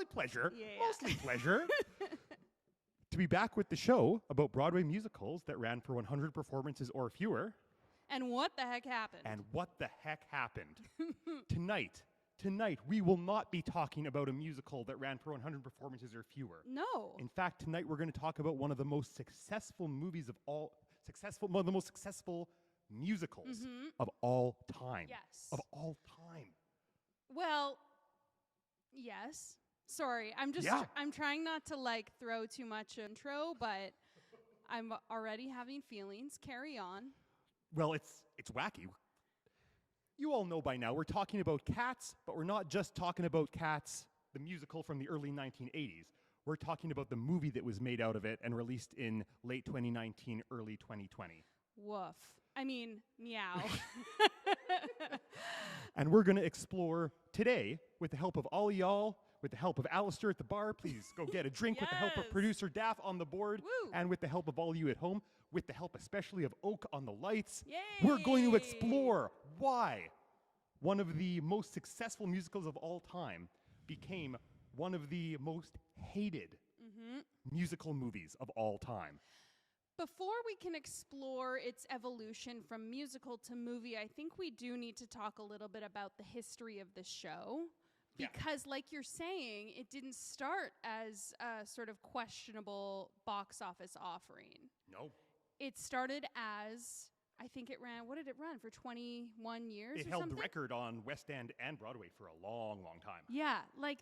mostly pleasure. Yeah. Mostly pleasure. To be back with the show about Broadway musicals that ran for 100 performances or fewer. And what the heck happened? And what the heck happened? Tonight, we will not be talking about a musical that ran for 100 performances or fewer. No. In fact, tonight we're going to talk about one of the most successful one of the most successful musicals of all time. Yes. Of all time. Well, yes. Sorry, I'm trying not to throw too much intro, but I'm already having feelings. Carry on. Well, it's wacky. You all know by now we're talking about Cats, but we're not just talking about Cats, the musical from the early 1980s. We're talking about the movie that was made out of it and released in late 2019, early 2020. Woof. I mean, meow. And we're going to explore today, with the help of all y'all, with the help of Alistair at the bar, please go get a drink, with the help of producer Daff on the board, Woo. and with the help of all you at home, with the help especially of Oak on the lights, Yay. we're going to explore why one of the most successful musicals of all time became one of the most hated musical movies of all time. Before we can explore its evolution from musical to movie, I think we do need to talk a little bit about the history of the show. Because, like you're saying, it didn't start as a sort of questionable box office offering. No. It started as, I think it ran, what did it run, for 21 years It or held something? the record on West End and Broadway for a long, long time. Yeah,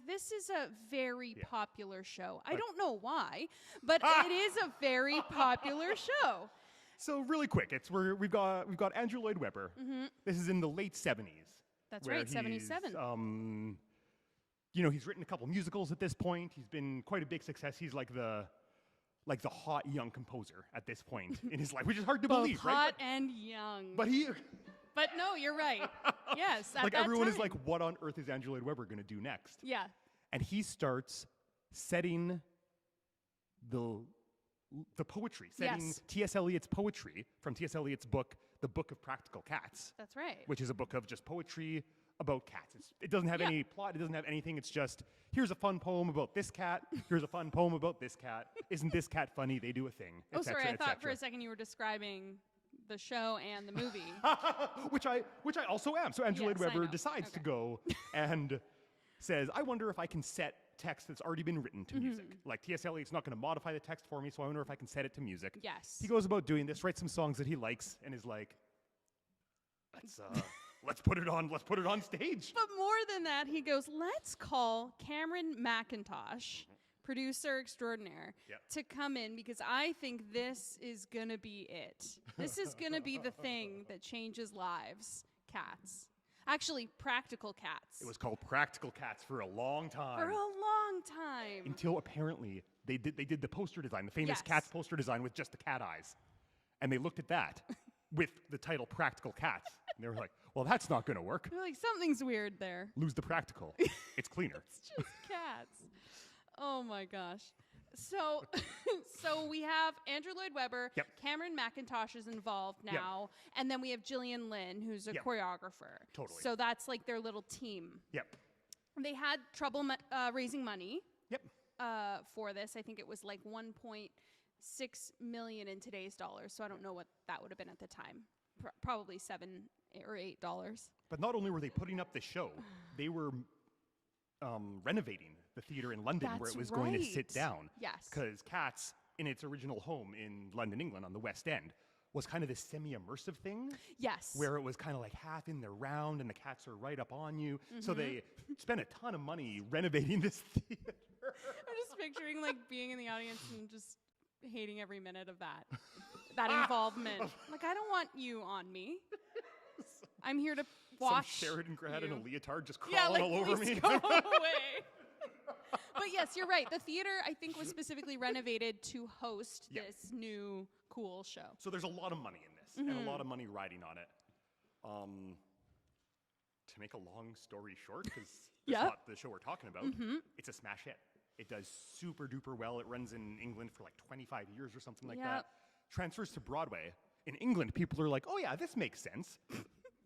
this is a very popular show. I don't know why, but it is a very popular show. So really quick, we've got Andrew Lloyd Webber. This is in the late 70s. That's right, 77. He's written a couple musicals at this point. He's been quite a big success. He's like the hot young composer at this point in his life, which is hard to Both believe, hot right? and young. But no, you're right. Yes, at that everyone time. is like, what on earth is Andrew Lloyd Webber going to do next? Yeah. And he starts setting the poetry, setting T.S. Eliot's poetry from T.S. Eliot's book, The Book of Practical Cats. That's right. Which is a book of just poetry about cats. It doesn't have any plot. It doesn't have anything. It's just, here's a fun poem about this cat. Here's a fun poem about this cat. Isn't this cat funny? They do a thing. Oh, sorry. I thought for a second you were describing the show and the movie. which I also am. So Andrew Lloyd Webber know. decides to go and says, I wonder if I can set text that's already been written to music. Like T.S. Eliot's not going to modify the text for me, so I wonder if I can set it to music. Yes. He goes about doing this, writes some songs that he likes, and is like, let's put it on stage. But more than that, he goes, let's call Cameron McIntosh, producer extraordinaire, to come in, because I think this is going to be it. This is going to be the thing that changes lives. Cats. Actually, Practical Cats. It was called Practical Cats for a long time. For a long time. Until apparently they did the poster design, the famous Cats poster design with just the cat eyes. And they looked at that with the title Practical Cats. And they were like, well, that's not going to work. They're like, something's weird there. Lose the practical. It's cleaner. It's just cats. Oh my gosh. So we have Andrew Lloyd Webber, Cameron McIntosh is involved now, and then we have Gillian Lynn, who's a choreographer. Totally. So that's like their little team. Yep. They had trouble raising money Yep. For this. I think it was like 1.6 million in today's dollars, so I don't know what that would have been at the time. Probably $7 or $8. But not only were they putting up the show, they were renovating the theater in London where it was going to sit down. Yes. Because Cats, in its original home in London, England, on the West End, was kind of this semi-immersive thing. Yes. Where it was kind of like half in the round and the cats are right up on you. So they spent a ton of money renovating this theater. I'm just picturing like being in the audience and just hating every minute of that involvement. Like, I don't want you on me. I'm here to watch Some Sheridan grad in a leotard just yeah, crawling like, all over me. Go away. But yes, you're right. The theater, I think, was specifically renovated to host this new cool show. So there's a lot of money in this, and a lot of money riding on it. To make a long story short, because that's not the show we're talking about, it's a smash hit. It does super duper well. It runs in England for like 25 years or something like that. Transfers to Broadway. In England, people are like, oh yeah, this makes sense.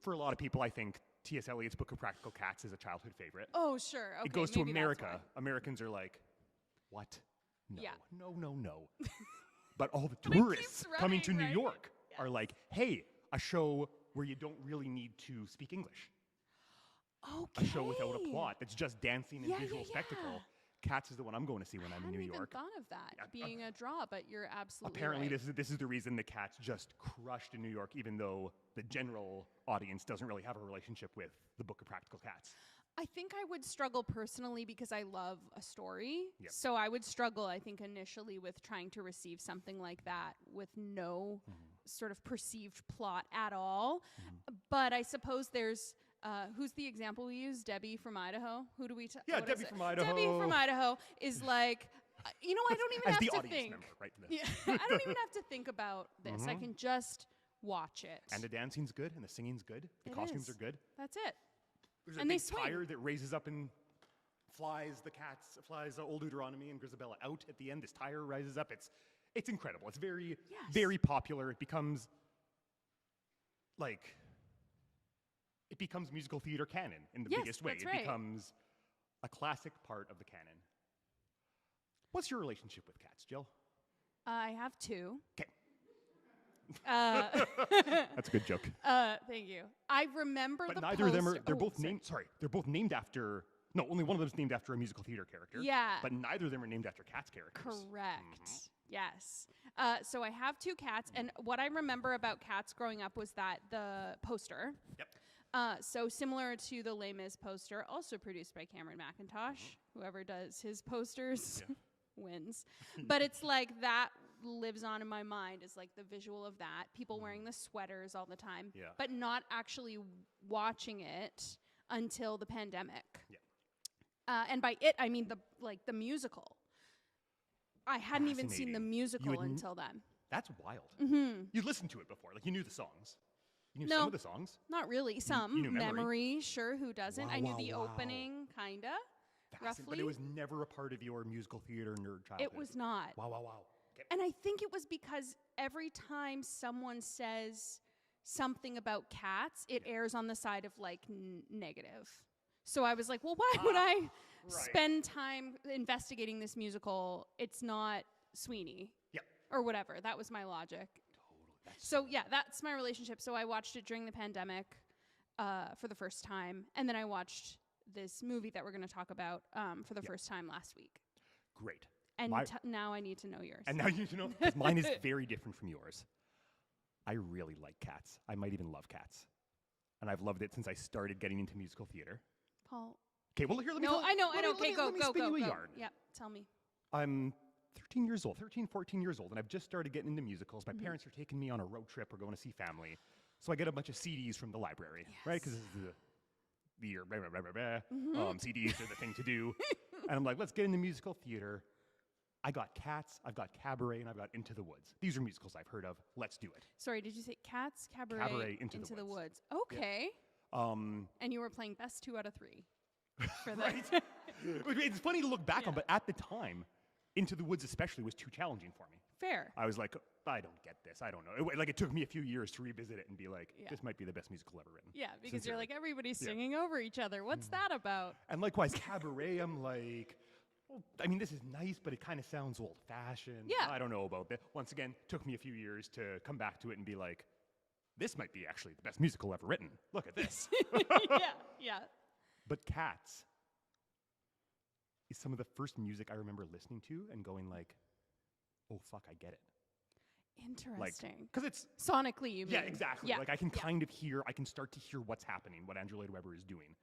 For a lot of people, I think T.S. Eliot's Book of Practical Cats is a childhood favorite. Oh, sure. Okay, It goes to maybe that's America. why. Americans are like, what? No, Yeah. no. But all the But it tourists keeps coming to running, New right? York are like, hey, a show where you don't really need to speak English. Okay. A show without a plot that's just dancing and Yeah, visual yeah, spectacle. yeah. Cats is the one I'm going to see when I'm in New I hadn't even York. thought of that Yeah, being a draw, but you're absolutely Apparently, right. this is the reason the Cats just crushed in New York, even though the general audience doesn't really have a relationship with the Book of Practical Cats. I think I would struggle personally because I love a story. Yep. So I would struggle, I think, initially with trying to receive something like that with no sort of perceived plot at all. But I suppose there's, who's the example we use? Debbie from Idaho? Who do we Yeah, what is Debbie it? from Idaho. Debbie from Idaho is like, I don't even As have the to audience think. member, right? Yeah, I don't even have to think about this. I can just watch it. And the dancing's good, and the singing's good. The It costumes is. are good. That's it. There's And a they big swing. tire that raises up and flies Old Deuteronomy and Grisabella out at the end. This tire rises up. It's incredible. It's very, Yes. very popular. It becomes musical theater canon in the Yes, biggest way. that's It right. becomes a classic part of the canon. What's your relationship with cats, Jill? I have two. Okay. Uh, That's a good joke. Thank you. I remember But the neither of them are, poster- they're oh, both sorry. named, sorry, they're both named after, no, only one of them is named after a musical theater character. Yeah. But neither of them are named after cats characters. Correct. Yes. So I have two cats, and what I remember about cats growing up was that the poster. Yep. So similar to the Les Mis poster, also produced by Cameron McIntosh. Whoever does his posters Yeah. wins. But it's like that lives on in my mind is like the visual of that. People wearing the sweaters all the time, Yeah. but not actually watching it until the pandemic. Yeah. And by it, I mean the musical. I hadn't even seen the Fascinating. musical You had until then. That's wild. You listened to it before, like you knew the songs. You knew No. some of the songs. Not really. Some you knew Memory. Sure, who doesn't? I knew the opening, kinda. Fascinating. But Roughly. it was never a part of your musical theater nerd childhood. It was not. Wow. Okay. And I think it was because every time someone says something about cats, it airs on the side of like negative. So I was like, well, why would I right. spend time investigating this musical? It's not Sweeney. Yep. Or whatever. That was my logic. Totally. So yeah, that's my relationship. So I watched it during the pandemic for the first time, and then I watched this movie that we're going to talk about for the first time last week. Great. And My- now I need to know yours. And now you know, 'cause mine is very different from yours. I really like cats. I might even love cats. And I've loved it since I started getting into musical theater. Paul. Okay, well, here, let me No, tell- I know. let me- Okay, let go, me go, spin go, you a go. yarn. Yeah, tell me. I'm 13, 14 years old, and I've just started getting into musicals. My parents are taking me on a road trip. We're going to see family. So I get a bunch of CDs from the library, right? Because this is the year, CDs are the thing to do. And I'm like, let's get into musical theater. I got Cats, I've got Cabaret, and I've got Into the Woods. These are musicals I've heard of. Let's do it. Sorry, did you say Cats, Cabaret, Cabaret, Into the the Woods. Woods? Okay. Um, And you were playing best 2 out of 3 for that. right? It's funny to look back on, Yeah. but at the time, Into the Woods especially was too challenging for me. Fair. I was like, I don't get this. I don't know. It took me a few years to revisit it and be like, Yeah. this might be the best musical ever written. Yeah, because you're Sincerely. like, everybody's Yeah. singing over each other. What's that about? And likewise, Cabaret, I'm like, well, I mean, this is nice, but it kind of sounds old-fashioned. Yeah. I don't know about that. Once again, took me a few years to come back to it and be like, this might be actually the best musical ever written. Look at this. yeah. But Cats is some of the first music I remember listening to and going like, oh, fuck, I get it. Interesting. Because it's, Sonically, you mean? yeah, exactly. Yeah. Like I can kind of hear, I can start to hear what's happening, what Andrew Lloyd Webber is doing.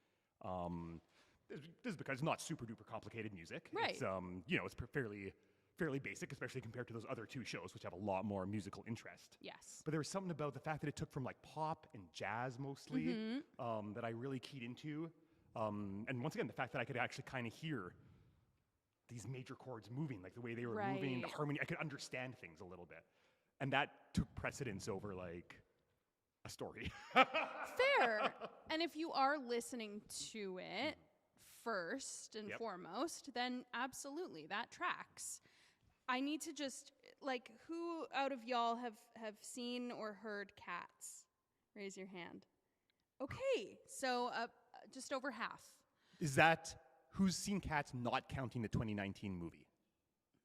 This is because it's not super duper complicated music. Right. It's, it's fairly basic, especially compared to those other two shows, which have a lot more musical interest. Yes. But there was something about the fact that it took from like pop and jazz mostly Mm-hmm. that I really keyed into. And once again, the fact that I could actually kind of hear these major chords moving, like the way they were moving, the Right. harmony, I could understand things a little bit. And that took precedence over like a story. Fair. And if you are listening to it first and Yep. foremost, then absolutely, that tracks. I need to just, like, who out of y'all have seen or heard Cats? Raise your hand. Okay, so just over half. Is that who's seen Cats not counting the 2019 movie?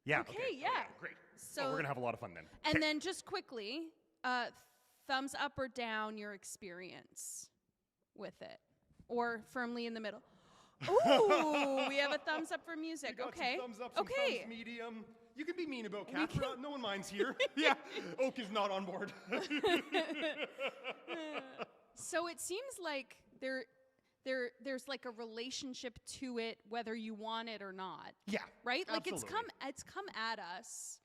Yeah. Okay, Okay. yeah. Oh, great. So we're going to have a lot of fun then. And Okay. then just quickly, thumbs up or down your experience with it, or firmly in the middle. Ooh, we have a thumbs up for music. We got Okay. some thumbs up, some Okay. thumbs medium. You can be mean about Cats. No one minds here. Yeah. Oak is not on board. So it seems like there's like a relationship to it, whether you want it or not. Yeah. Right? Like Absolutely. it's come at us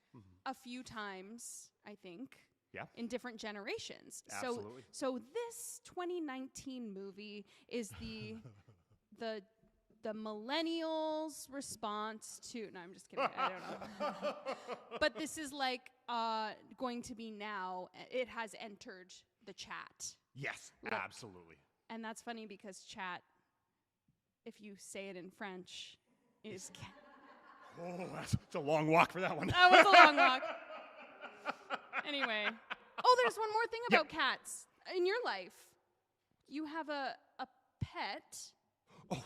a few times, I think. Yeah. In different generations. Absolutely. So this 2019 movie is the millennials' response to. No, I'm just kidding. I don't know. But this is like going to be now. It has entered the chat. Yes, Look. absolutely. And that's funny because chat, if you say it in French, is Oh, it's a long walk for that one. That was a long walk. Anyway. Oh, there's one more thing about cats. In your life, you have a pet. Oh,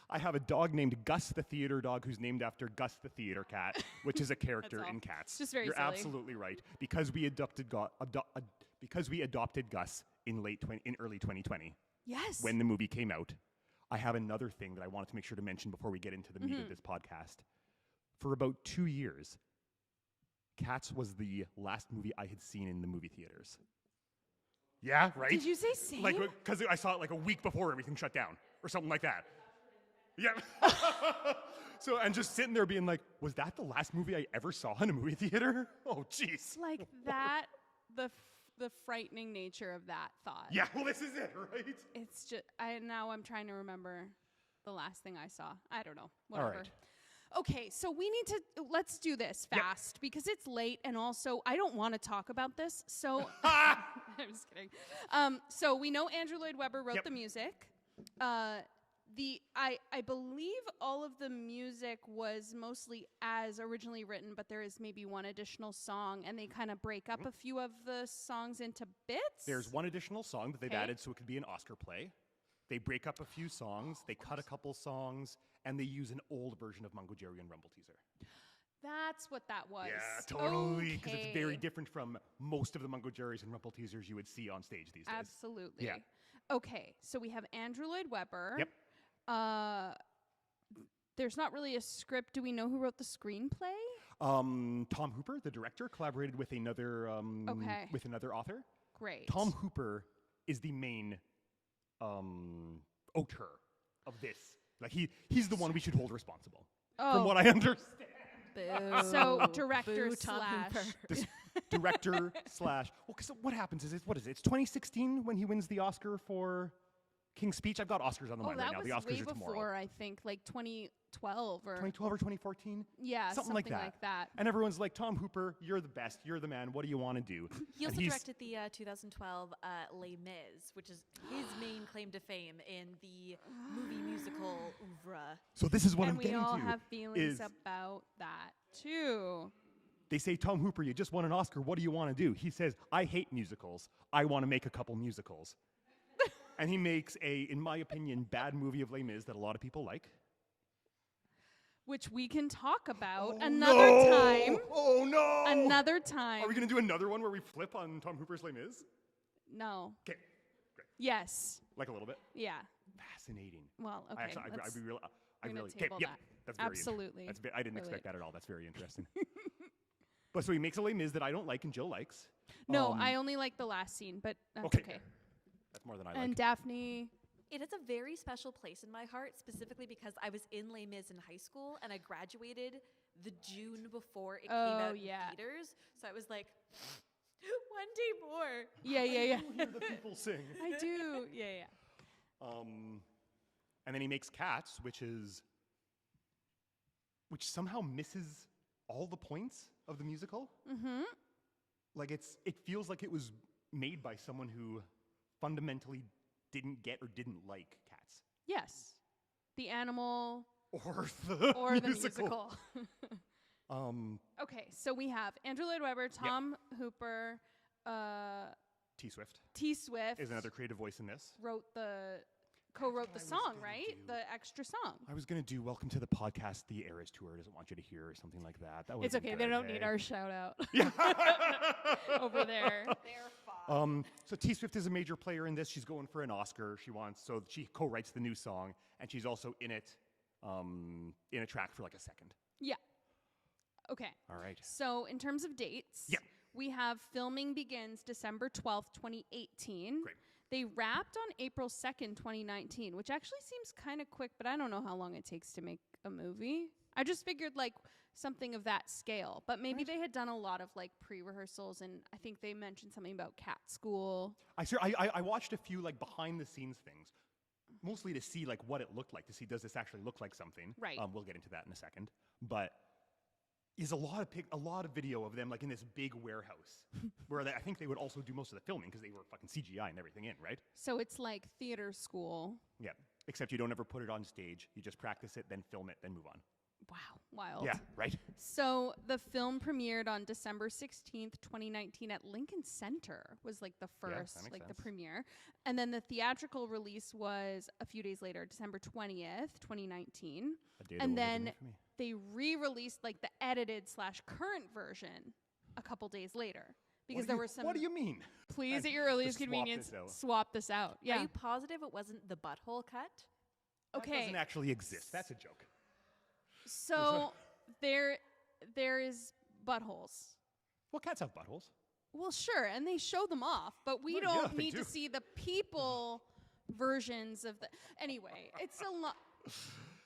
I have a dog named Gus the theater dog who's named after Gus the theater cat, which is a character That's all. in Cats. It's just very You're silly. absolutely right. Because we adopted Gus in early 2020 Yes. when the movie came out. I have another thing that I wanted to make sure to mention before we get into the meat of this podcast. For about 2 years, Cats was the last movie I had seen in the movie theaters. Yeah, right? Did you say same? Like, because I saw it like a week before everything shut down or something like that. Yeah. So, and just sitting there being like, was that the last movie I ever saw in a movie theater? Oh, jeez. Like that, the frightening nature of that thought. Yeah, well, this is it, right? It's just, I'm trying to remember the last thing I saw. I don't know. All Whatever. right. Okay, so let's do this fast because it's late and also I don't want to talk about this. So, I'm just kidding. So we know Andrew Lloyd Webber wrote the music. I believe all of the music was mostly as originally written, but there is maybe one additional song, and they kind of break up a few of the songs into bits. There's one additional song that they've added so it could be an Oscar play. They break up a few songs, they cut a couple songs, and they use an old version of Mungo Jerry and Rumble Teaser. That's what that was. Yeah, totally, because it's very Okay. different from most of the Mungo Jerrys and Rumble Teasers you would see on stage these days. Absolutely. Yeah. Okay, so we have Andrew Lloyd Webber. Yep. There's not really a script. Do we know who wrote the screenplay? Tom Hooper, the director, collaborated with another author. Great. Tom Hooper is the main auteur of this. Like he's the one we should hold responsible, from what I understand. Boo. So director Boo, Tom slash. Hooper. This director slash. Well, because what happens is it's 2016 when he wins the Oscar for King's Speech. I've got Oscars on the mind right That now. was The Oscars way are tomorrow. before, I think, like 2012 or 2012 or 2014. yeah, something like that. And everyone's like, Tom Hooper, you're the best. You're the man. What do you want to do? He And also he's- directed the 2012 Les Mis, which is his main claim to fame in the movie musical oeuvre. So this is what and I'm we getting all to. have feelings is about that too. They say, Tom Hooper, you just won an Oscar. What do you want to do? He says, I hate musicals. I want to make a couple musicals. And he makes in my opinion, bad movie of Les Mis that a lot of people like. Which we can talk about another time. Oh, no! Another time. Are we going to do another one where we flip on Tom Hooper's Les Mis? No. Okay, great. Yes. Like a little bit? Yeah. Fascinating. Well, okay. I actually, I let's- really, I we're gonna really, table yep, that. that's very Absolutely. I didn't expect that at all. That's very interesting. But so he makes a Les Mis that I don't like and Jill likes. No, I only like the last scene, but that's Okay. okay. That's more than I And like. Daphne. It is a very special place in my heart, specifically because I was in Les Mis in high school and I graduated the June before it came out in theaters. So I was like, one day more. Yeah. Hear the people sing. I do. Yeah. And then he makes Cats, which somehow misses all the points of the musical. Mm-hmm. Like it feels like it was made by someone who fundamentally didn't get or didn't like Cats. Yes. The animal Or the or the musical. musical. Okay, so we have Andrew Lloyd Webber, Tom Hooper, T Swift T Swift is another creative voice in this. Co-wrote the what I was song, gonna right? do. The extra song. I was going to do Welcome to the Podcast, The Eras Tour doesn't want you to hear, or something like that. That It's okay. They don't need our shout out Yeah. over there. They're fine. So T Swift is a major player in this. She's going for an Oscar. So she co-writes the new song, and she's also in it, in a track for like a second. Yeah. Okay. All right. So in terms of dates, Yeah. we have filming begins December 12th, 2018. Great. They wrapped on April 2nd, 2019, which actually seems kind of quick, but I don't know how long it takes to make a movie. I just figured like something of that scale, but maybe they had done a lot of like pre-rehearsals, and I think they mentioned something about cat school. I watched a few like behind the scenes things, mostly to see like what it looked like, to see does this actually look like something. Right. We'll get into that in a second, but is a lot of video of them like in this big warehouse where I think they would also do most of the filming because they were fucking CGI and everything in, right? So it's like theater school. Yeah. Except you don't ever put it on stage. You just practice it, then film it, then move on. Wow, wild. Yeah, right? So the film premiered on December 16th, 2019 at Lincoln Center was like the Yeah, that first, makes like the sense. premiere. And then the theatrical release was a few days later, December 20th, 2019. A day that And will live in then infamy. they re-released like the edited/current version a couple days later. Because there were some, What do you mean? please I- at your earliest to swap convenience, this out. swap this out. Yeah. Are you positive it wasn't the butthole cut? That Okay. doesn't actually exist. That's a joke. So there is buttholes. Well, cats have buttholes. Well, sure, and they show them off, but we Well, don't yeah, they need do. to see the people versions of the. Anyway, it's a lot.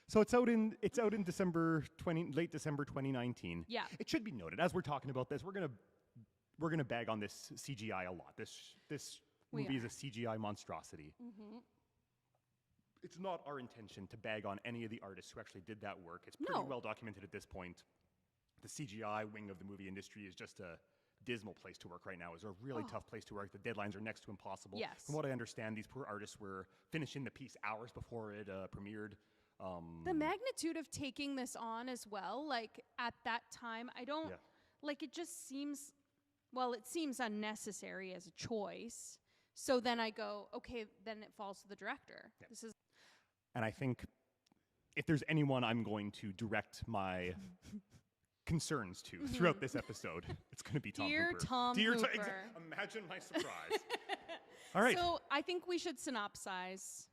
So it's out in late December 2019. Yeah. It should be noted as we're talking about this, we're gonna bag on this CGI a lot. This We movie are. is a CGI monstrosity. It's not our intention to bag on any of the artists who actually did that work. It's pretty No. well documented at this point. The CGI wing of the movie industry is just a dismal place to work right now. It's a really tough place to work. The deadlines are next to impossible. Yes. From what I understand, these poor artists were finishing the piece hours before it premiered. The magnitude of taking this on as well, like at that time, I don't Yeah. like it. Just seems, well, it seems unnecessary as a choice. So then I go, okay, then it falls to the director. Yeah. This is And I think if there's anyone I'm going to direct my concerns to throughout this episode, it's going to be Tom Dear Hooper. Tom Dear Hooper. Imagine my surprise. All right. So I think we should synopsize.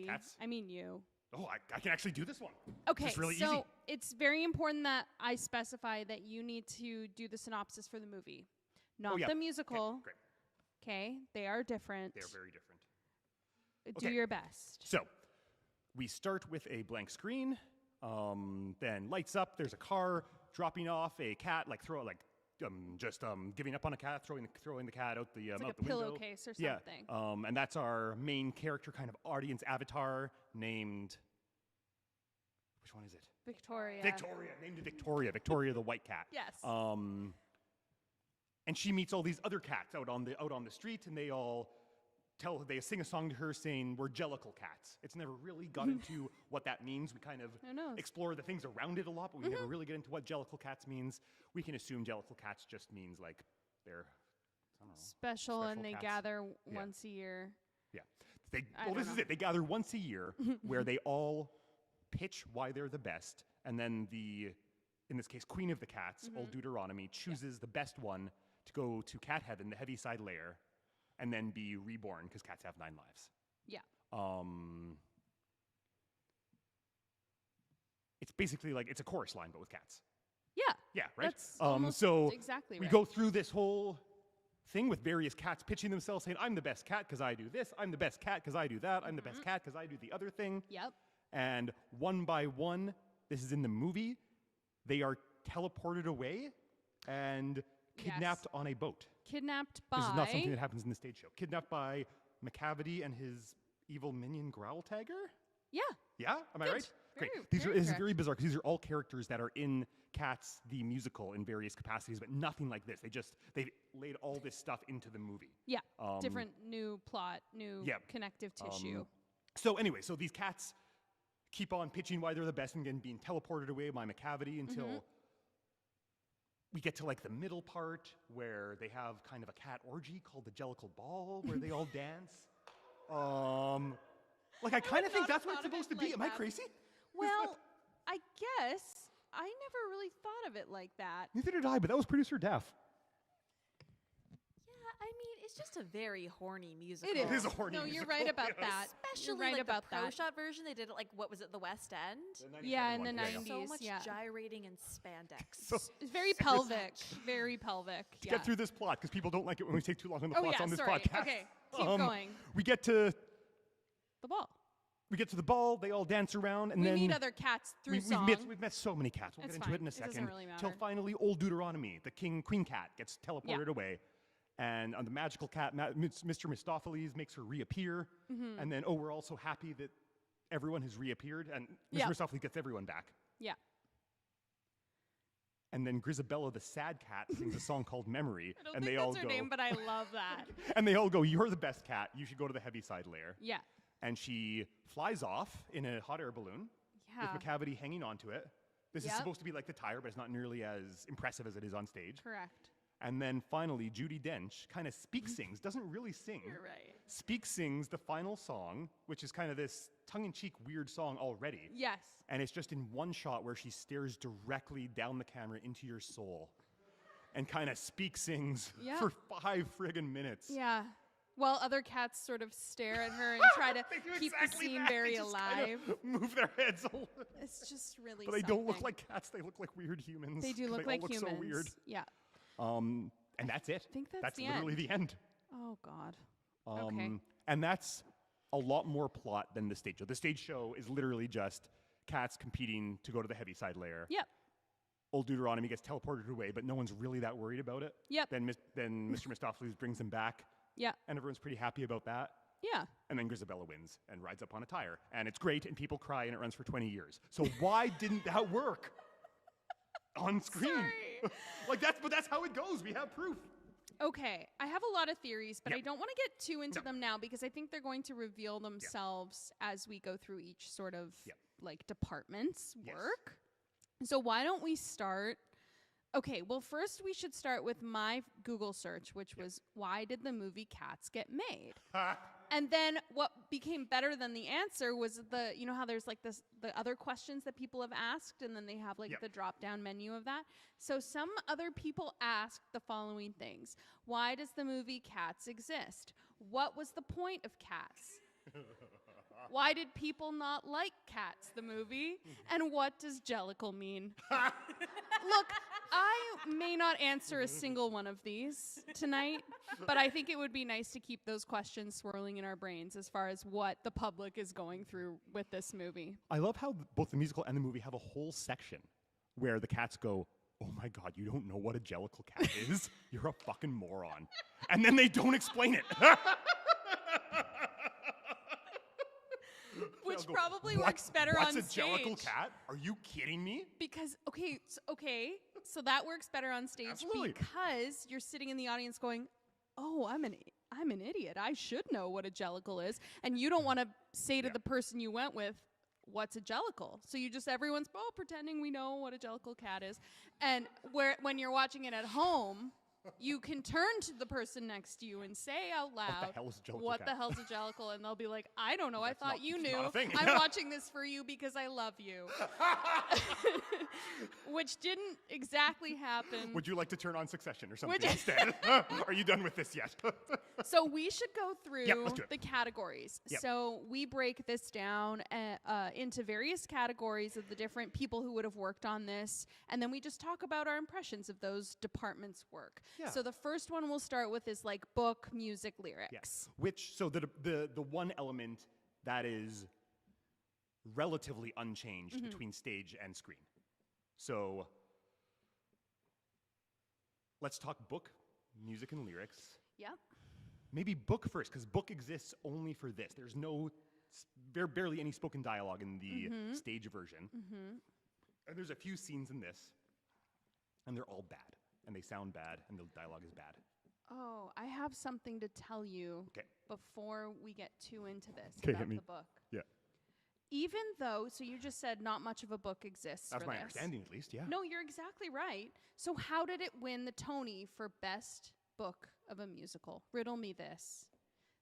Cats? I mean you. Oh, I can actually do this one. Okay, It's really so easy. it's very important that I specify that you need to do the synopsis for the movie, not yeah. the Okay, musical. great. Okay, they are different. They're very different. Do okay. your best. So we start with a blank screen, then lights up. There's a car dropping off a cat, giving up on a cat, throwing the cat out the It's like out a the window. pillowcase or Yeah, something. and that's our main character, kind of audience avatar named. Which one is it? Victoria. Victoria, named Victoria. Victoria the white cat. Yes. And she meets all these other cats out on the street, and they sing a song to her saying, "We're jellicle cats." It's never really got into what that means. We kind of Who knows? explore the things around it a lot, but we never really get into what jellicle cats means. We can assume jellicle cats just means like they're, I don't know. Special, and special they cats. gather Yeah. once a year. Yeah. I Well, don't this know. is it. They gather once a year where they all pitch why they're the best, and then in this case, Queen of the Cats, Old Deuteronomy, chooses the best one to go to Cat Heaven, the Heaviside Lair, and then be reborn because cats have 9 lives. Yeah. It's basically like it's a chorus line, but with cats. Yeah. Yeah, right. That's almost so exactly we right. go through this whole thing with various cats pitching themselves, saying, "I'm the best cat because I do this. I'm the best cat because I do that. I'm the best cat because I do the other thing." Yep. And one by one, this is in the movie, they are teleported away and kidnapped on a boat. Kidnapped by. This is not something that happens in the stage show. Kidnapped by McCavity and his evil minion Growltagger? Yeah. Yeah? Am I Good. right? Very- Great. very This is correct. very bizarre because these are all characters that are in Cats the musical in various capacities, but nothing like this. They laid all this stuff into the movie. Yeah. Different new plot, new yeah. connective tissue. So anyway, so these cats keep on pitching why they're the best and then being teleported away by McCavity until we get to like the middle part where they have kind of a cat orgy called the Jellicle Ball, where they all dance. Like I kind of think that's what it's supposed to be. like Am I that. crazy? Well, I guess I never really thought of it like that. Neither did I, but that was producer Def. Yeah, I mean, it's just a very horny musical. It is a horny No, musical, you're right about yes. that. Especially You're right like about the pro that. shot version. They did it like, what was it, the West End? Yeah, in the Yeah, yeah. 90s. So much yeah. gyrating and spandex. So- It's very pelvic. Very pelvic. To Yeah. get through this plot, because people don't like it when we take too long on the Oh, plots yeah, on this sorry. podcast. Okay, keep going. We get to The ball. the ball. They all dance around, and We then meet other cats through song. we've met so many cats. We'll It's get into it in a fine. It doesn't second. really Till matter. finally, old Deuteronomy, the queen cat, gets teleported Yeah. away, and the magical cat, Mr. Mistopheles, makes her reappear, Mm-hmm. and then we're all so happy that everyone has reappeared, and Mr. Yeah. Mistopheles gets everyone back. Yeah. And then Grisabella, the sad cat, sings a song called Memory, I don't and think they that's all her go, name, but I love that. and they all go, "You're the best cat. You should go to the Heaviside Lair." Yeah. And she flies off in a hot air balloon Yeah. with McCavity hanging onto it. This is Yep. supposed to be like the tire, but it's not nearly as impressive as it is on stage. Correct. And then finally, Judi Dench kind of sings, doesn't really sing. You're right. Sings the final song, which is kind of this tongue-in-cheek weird song already. Yes. And it's just in one shot where she stares directly down the camera into your soul and kind of sings Yep. for 5 friggin' minutes. Yeah. While other cats sort of stare at her and try to They do keep exactly the scene that. They very just kinda alive. move their heads a little. It's just really But they don't look something. like cats. They look like weird humans. They do 'cause look they like all look humans. so weird. Yeah. And that's it. think that's the literally end. the end. Oh God. Okay. And that's a lot more plot than the stage show. The stage show is literally just cats competing to go to the Heaviside Lair. Yep. Old Deuteronomy gets teleported away, but no one's really that worried about it. Yep. Then Mr. Mistopheles brings him back, Yeah. and everyone's pretty happy about that. Yeah. And then Grisabella wins and rides up on a tire. And it's great, and people cry, and it runs for 20 years. So why didn't that work on screen? Sorry. But that's how it goes. We have proof. Okay, I have a lot of theories, but Yep. I don't want to get too into No. them now because I think they're going to reveal themselves as we go through each sort of Yep. like department's Yes. work. So why don't we start? Okay, well first we should start with my Google search, which was why did the movie Cats get made? And then what became better than the answer was you know how there's like the other questions that people have asked and then they have like Yep. the drop down menu of that. So some other people asked the following things. Why does the movie Cats exist? What was the point of Cats? Why did people not like Cats, the movie? And what does Jellicle mean? Look, I may not answer a single one of these tonight, but I think it would be nice to keep those questions swirling in our brains as far as what the public is going through with this movie. I love how both the musical and the movie have a whole section where the cats go, "Oh my God, you don't know what a Jellicle cat is? You're a fucking moron." And then they don't explain it. Which They'll go, probably "What? works better What's on a Jellicle stage. cat? Are you kidding me?" Because, so that works better on stage Absolutely. because you're sitting in the audience going, oh, I'm an idiot. I should know what a Jellicle is. And you don't want to say to Yeah. the person you went with, what's a Jellicle? So everyone's pretending we know what a Jellicle cat is. And when you're watching it at home, you can turn to the person next to you and say out loud, hell is a Jellicle what cat?" the hell's a Jellicle? And they'll be like, I don't know. I That's thought not- you it's knew. not a thing. I'm watching this for you because I love you. Which didn't exactly happen. Would you like to turn on Succession or something Would you- instead? Are you done with this yet? So we should go through let's do it. the categories. Yep. So we break this down into various categories of the different people who would have worked on this, and then we just talk about our impressions of those departments' work. Yeah. So the first one we'll start with is like book, music, lyrics. Yes. So the one element that is relatively unchanged between stage and screen. So let's talk book, music, and lyrics. Yep. Maybe book first, because book exists only for this. There's barely any spoken dialogue in the stage version. And there's a few scenes in this, and they're all bad. And they sound bad, and the dialogue is bad. Oh, I have something to tell you Okay. before we get too into this 'Kay, about hit me. the book. Yeah. even though, so you just said not much of a book exists That's for my this. understanding, at least, yeah. No, you're exactly right. So how did it win the Tony for Best Book of a Musical? Riddle me this.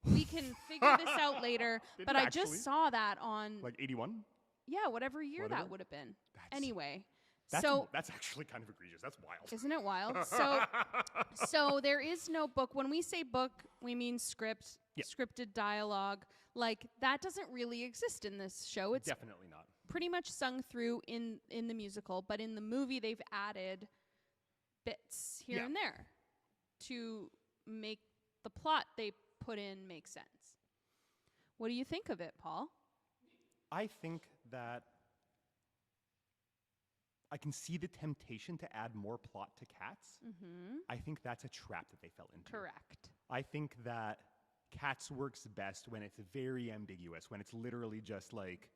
We can figure this out later, Did but it I actually? just saw that on, Like 81? yeah, whatever year Whatever? that would have been. That's- Anyway, That's actually kind of egregious. That's wild. isn't it wild? So there is no book. When we say book, we mean script, Yep. scripted dialogue. Like, that doesn't really exist in this show. It's Definitely not. pretty much sung through in the musical, but in the movie they've added bits here Yeah. and there to make the plot they put in make sense. What do you think of it, Paul? I think that I can see the temptation to add more plot to Cats. Mm-hmm. I think that's a trap that they fell into. Correct. I think that Cats works best when it's very ambiguous, when it's literally just like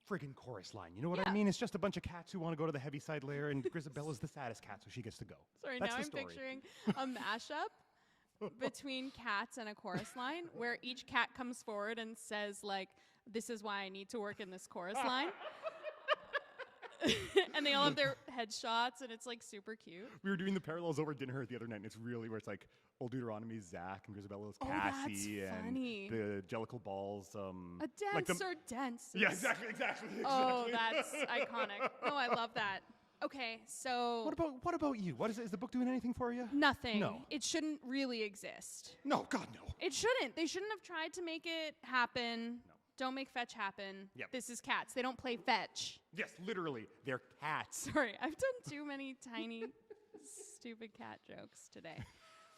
friggin' chorus line. You know what I Yeah. mean? It's just a bunch of cats who want to go to the Heaviside Lair, and Grisabella's the saddest cat, so she gets to go. Sorry, That's now the I'm story. picturing a mashup between Cats and a chorus line where each cat comes forward and says, like, this is why I need to work in this chorus line. And they all have their headshots, and it's like super cute. We were doing the parallels over dinner the other night, and it's really where it's like Old Deuteronomy's Zach and Grisabella's Oh, Cassie that's and funny. the Jellicle Balls. A like the- denser dense. Yeah, exactly. Oh, that's iconic. No, I love that. Okay, so What about you? Is the book doing anything for you? nothing. No. It shouldn't really exist. No, God, no. It shouldn't. They shouldn't have tried to make it happen. No. Don't make fetch happen. Yep. This is Cats. They don't play fetch. Yes, literally, they're cats. Sorry, I've done too many tiny, stupid cat jokes today.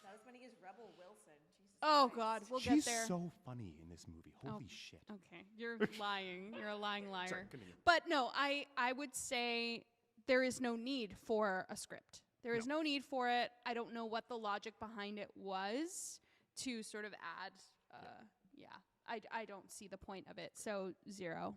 Not as many as Rebel Wilson. Jesus Oh, Christ. God, we'll She's get there. so funny in this movie. Holy Oh. shit. Okay, you're lying. You're a lying liar. Sorry, continue. But no, I would say there is no need for a script. There is no need for it. I don't know what the logic behind it was to sort of add, I don't see the point of it. So 0.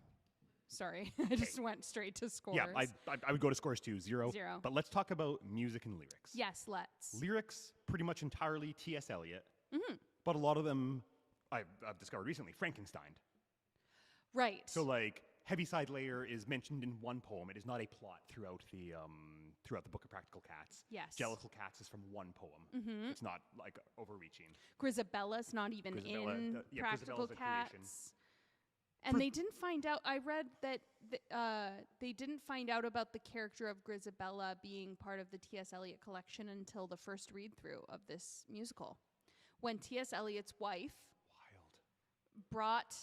Sorry, I just went straight to scores. Yeah, I would go to scores too, 0. 0. But let's talk about music and lyrics. Yes, let's. Lyrics, pretty much entirely T.S. Eliot. Mm-hmm. But a lot of them, I've discovered recently, Frankenstein. Right. So like, Heaviside Layer is mentioned in one poem. It is not a plot throughout the Book of Practical Cats. Yes. Jellicle Cats is from one poem. Mm-hmm. It's not like overreaching. Grisabella's not even Grisabella, in Practical Grisabella's a creation. Cats. And they didn't find out. I read that they didn't find out about the character of Grisabella being part of the T.S. Eliot collection until the first read through of this musical, when T.S. Eliot's wife brought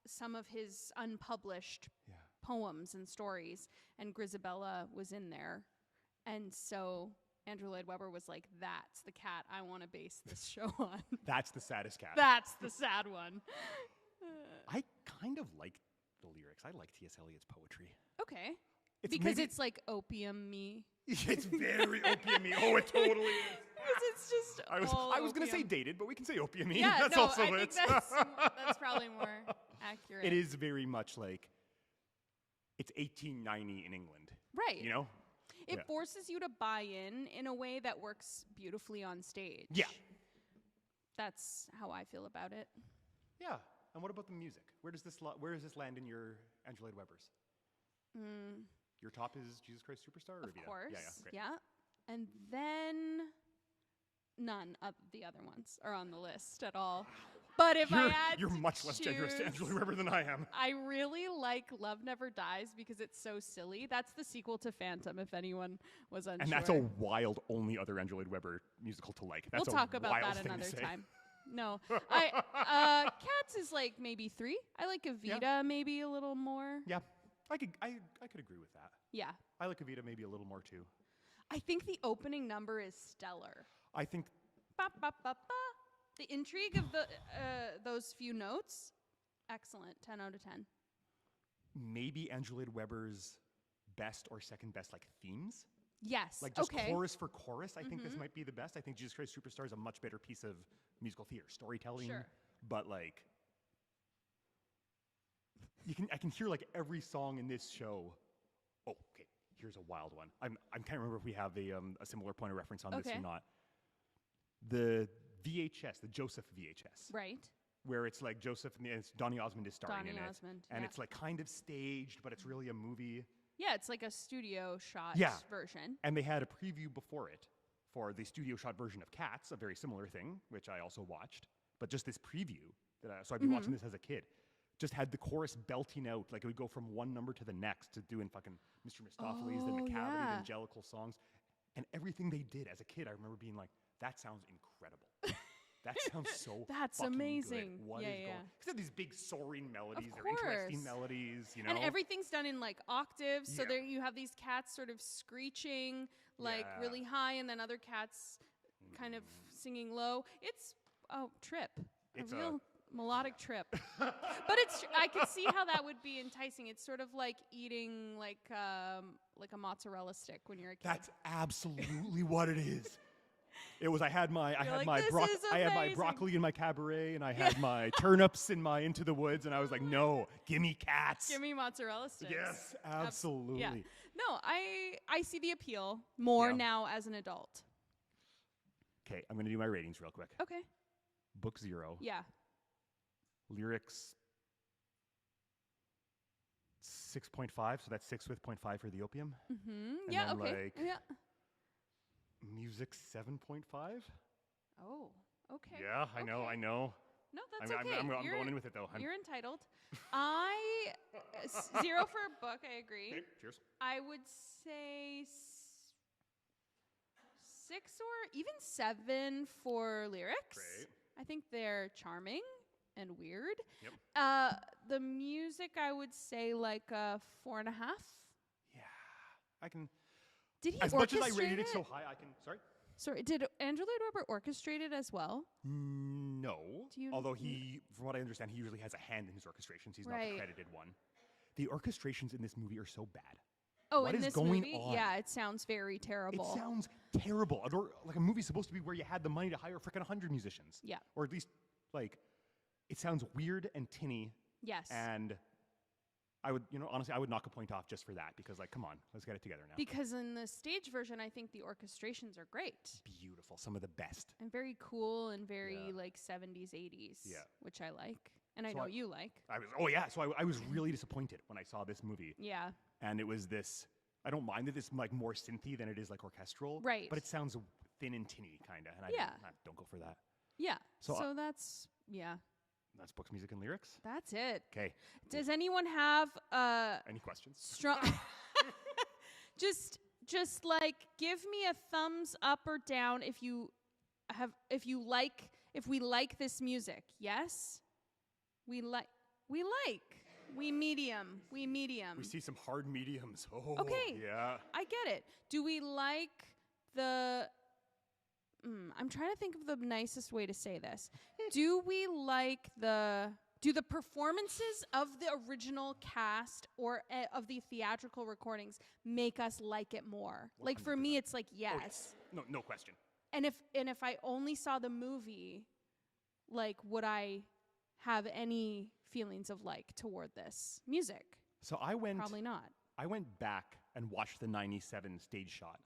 some of his unpublished poems and stories, and Grisabella was in there, and so Andrew Lloyd Webber was like, "That's the cat I want to base this show on. That's the saddest cat. That's the sad one." I kind of like the lyrics. I like T.S. Eliot's poetry. Okay. It's Because maybe- it's like opium-y. It's very opium-y. Oh, it totally is. Because it's just I was going to say opium. dated, but we can say opium-y. Yeah, That's no, also I think it. that's probably more accurate. It is very much like it's 1890 in England. Right. You know? It Yeah. forces you to buy in a way that works beautifully on stage. Yeah. That's how I feel about it. Yeah. And what about the music? Where does this land in your Andrew Lloyd Webber's? Your top is Jesus Christ Superstar or Of Evita? course. Yeah, great. Yeah. And then none of the other ones are on the list at all. But if I had You're to much less generous to choose, Andrew Lloyd Webber than I am. I really like Love Never Dies because it's so silly. That's the sequel to Phantom, if anyone was unsure. And that's a wild only other Andrew Lloyd Webber musical to like. That's we'll a talk about wild that thing to another say. time. No, Cats is like maybe 3. I like Evita maybe a little more. Yeah. I could agree with that. Yeah, I like Evita maybe a little more too. I think the opening number is stellar. I think Ba, ba, ba, ba. The intrigue of those few notes, excellent. 10 out of 10. maybe Andrew Lloyd Webber's best or second best like themes. Yes. Like just okay. chorus for chorus, I think this might be the best. I think Jesus Christ Superstar is a much better piece of musical theater, storytelling. Sure. But like, I can hear like every song in this show. Oh, okay. Here's a wild one. I can't remember if we have a similar point of reference on this Okay. or not. The VHS, the Joseph VHS. Right. where it's like Joseph and Donny Osmond is starring Donny in it. Osmond, And yeah. it's like kind of staged, but it's really a movie. Yeah, it's like a studio shot version. And they had a preview before it for the studio shot version of Cats, a very similar thing, which I also watched. But just this preview, so I'd be watching this as a kid, just had the chorus belting out. Like it would go from one number to the next to doing fucking Mr. Mistopheles, the Macavity, the Angelical songs. And everything they did as a kid, I remember being like, that sounds incredible. That sounds so That's amazing. Good. What is going on? Because they have these big soaring melodies. Of They're interesting course. melodies, you know? And everything's done in like octaves. So Yeah. there you have these cats sort of screeching like really high, and then other cats kind of singing low. It's trip. It's a real melodic trip. But I could see how that would be enticing. It's sort of like eating like a mozzarella stick when you're a kid. That's absolutely what it is. It was. I had my amazing. broccoli in my cabaret, and I had my turnips in my Into the Woods, and I was like, no, give me cats. Give me mozzarella sticks. Yes, absolutely. Yeah. No, I see the appeal more now as an adult. Okay, I'm gonna do my ratings real quick. Okay. Book 0. Yeah. Lyrics 6.5, so that's 6 with 0.5 for the opium. Mm-hmm. And Yeah. then, Okay. like, yeah. Music 7.5. Oh. Okay. Yeah, I know. No, that's okay. I'm going in with it though. You're entitled. 0 for a book. I agree. Okay, cheers. I would say 6 or even 7 for lyrics. Great. I think they're charming and weird. Yep. The music, I would say like a 4.5. Yeah, I can. Did he As much as I orchestrate rated it so high, I can. Sorry, did Andrew Lloyd Webber orchestrate it as well? No. Do you- Although from what I understand, he usually has a hand in his orchestrations. He's not Right. the credited one. The orchestrations in this movie are so bad. Oh, What in is this going movie? on? Yeah, it sounds very terrible. It sounds terrible. Like a movie's supposed to be where you had the money to hire frickin' 100 musicians. Yeah. Or at least, like, it sounds weird and tinny. Yes. And I would, honestly, I would knock a point off just for that because, like, come on, let's get it together now. Because in the stage version, I think the orchestrations are great. Beautiful. Some of the best. And very cool and very like 70s, 80s. Yeah. Which I like. And I So know you like. So I was really disappointed when I saw this movie. Yeah. And it was this, I don't mind that it's like more synthy than it is like orchestral. Right. But it sounds thin and tinny kind of. And I don't go for that. Yeah. So, So that's, yeah. That's books, music, and lyrics. That's it. Okay. Does anyone have Any questions? strong just like give me a thumbs up or down if we like this music. Yes? We medium. We see some hard mediums. Oh, Okay. yeah. I get it. Do we like the I'm trying to think of the nicest way to say this. Do the performances of the original cast or of the theatrical recordings make us like it more? Like for me, it's like yes. No question. And if I only saw the movie, like would I have any feelings of like toward this music? So Probably not. I went back and watched the 97 stage shot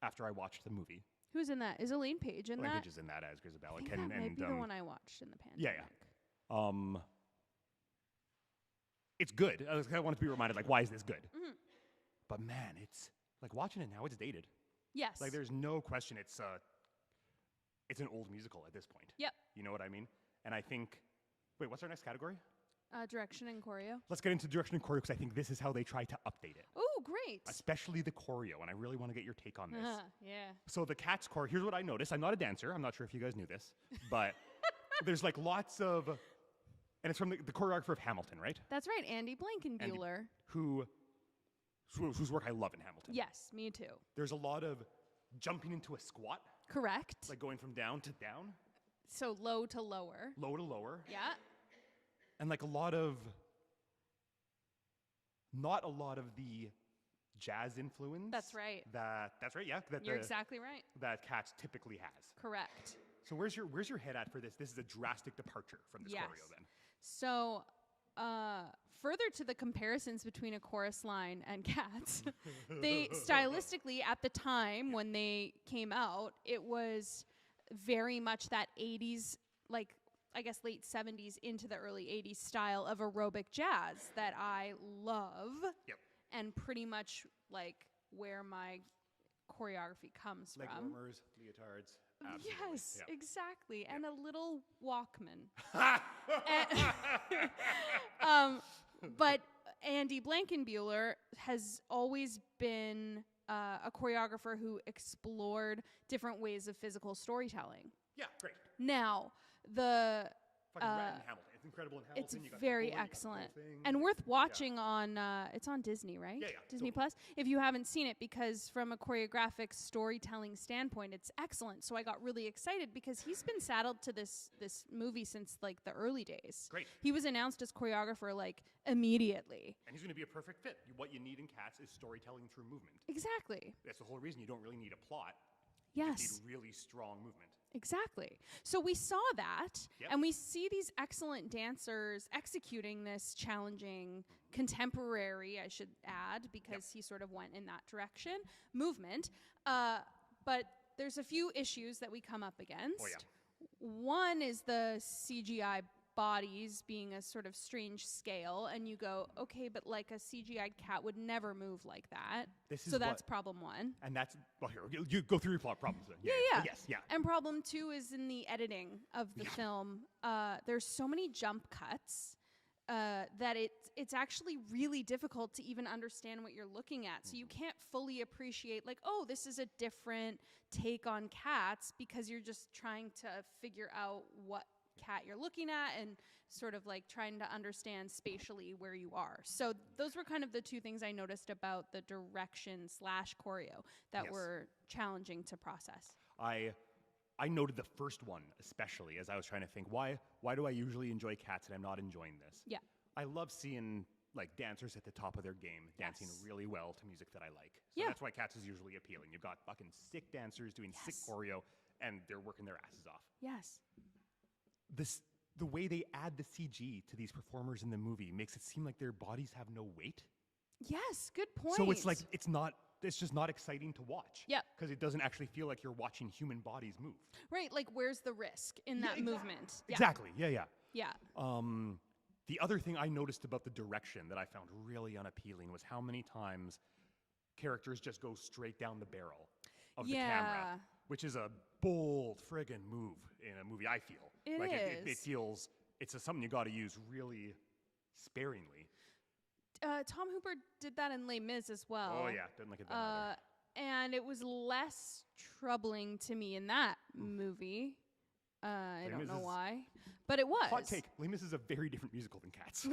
after I watched the movie. Who's in that? Is Elaine Page in that? Elaine Page is in that as Grisabella. I think that might be the one I watched in the pandemic. Yeah. It's good. I wanted to be reminded, like, why is this good? Mm-hmm. But man, it's like watching it now. It's dated. Yes. Like, there's no question. It's an old musical at this point. Yep. You know what I mean? And I think, wait, what's our next category? Direction and choreo. Let's get into direction and choreo because I think this is how they try to update it. Oh, great. Especially the choreo, and I really want to get your take on this. Yeah. So the Cats choreo, here's what I noticed. I'm not a dancer. I'm not sure if you guys knew this, but there's like lots of, and it's from the choreographer of Hamilton, right? That's right, Andy Blankenbuehler. Whose work I love in Hamilton. Yes, me too. There's a lot of jumping into a squat, Correct. like going from down to down, So low to lower. low to lower, Yeah. and like not a lot of the jazz influence. That's right. That's right. Yeah. You're exactly right. That Cats typically has. Correct. So where's your head at for this? This is a drastic departure from this Yes. choreo then. So, further to the comparisons between A Chorus Line and Cats, they stylistically at the time when they came out, it was very much that 80s, like I guess, late 70s into the early 80s style of aerobic jazz that I love. Yep. And pretty much like where my choreography comes Leg from. warmers, leotards. Absolutely. Yes, Yep. exactly. Yep. And a little Walkman. But Andy Blankenbuehler has always been a choreographer who explored different ways of physical storytelling. Yeah, great. Now, the Fucking Rat in Hamilton. It's incredible in Hamilton. it's You got very the bullet, excellent you got the whole thing. and worth watching on. It's on Disney, right? Yeah, Disney totally. Plus. If you haven't seen it, because from a choreographic storytelling standpoint, it's excellent. So I got really excited because he's been saddled to this movie since like the early days. Great. He was announced as choreographer like immediately. And he's going to be a perfect fit. What you need in Cats is storytelling through movement. Exactly. That's the whole reason you don't really need a plot. You Yes. just need really strong movement. Exactly. So we saw that, Yep. and we see these excellent dancers executing this challenging contemporary, I should add, because he sort of went in that direction, movement. But there's a few issues that we come up against. Oh, yeah. One is the CGI bodies being a sort of strange scale, and you go, okay, but like a CGI cat would never move like that. This is So that's what- problem one. And that's, well, here, you go through your plot problems then. Yeah. Yes, yeah. And problem two is in the editing of the film. There's so many jump cuts that it's actually really difficult to even understand what you're looking at. So you can't fully appreciate, like, oh, this is a different take on Cats, because you're just trying to figure out what cat you're looking at and sort of like trying to understand spatially where you are. So those were kind of the two things I noticed about the direction / choreo that Yes. were challenging to process. I noted the first one especially as I was trying to think, why do I usually enjoy Cats and I'm not enjoying this? Yeah. I love seeing like dancers at the top of their game dancing Yes. really well to music that I like. So Yeah. that's why Cats is usually appealing. You've got fucking sick dancers doing sick Yes. choreo and they're working their asses off. Yes. The way they add the CG to these performers in the movie makes it seem like their bodies have no weight. Yes, good point. So it's like it's just not exciting to watch. Yep. Because it doesn't actually feel like you're watching human bodies move. right, like where's the risk in that movement? Yeah. Exactly. Yeah. Yeah. The other thing I noticed about the direction that I found really unappealing was how many times characters just go straight down the barrel of the camera, which is a bold friggin' move in a movie, I feel. It like is. It feels, something you got to use really sparingly. Tom Hooper did that in Les Mis as well. Oh, yeah. Didn't look at that either. And it was less troubling to me in that movie. I Les don't Mis know is- way, but it was. Hot take. Les Mis is a very different musical than Cats.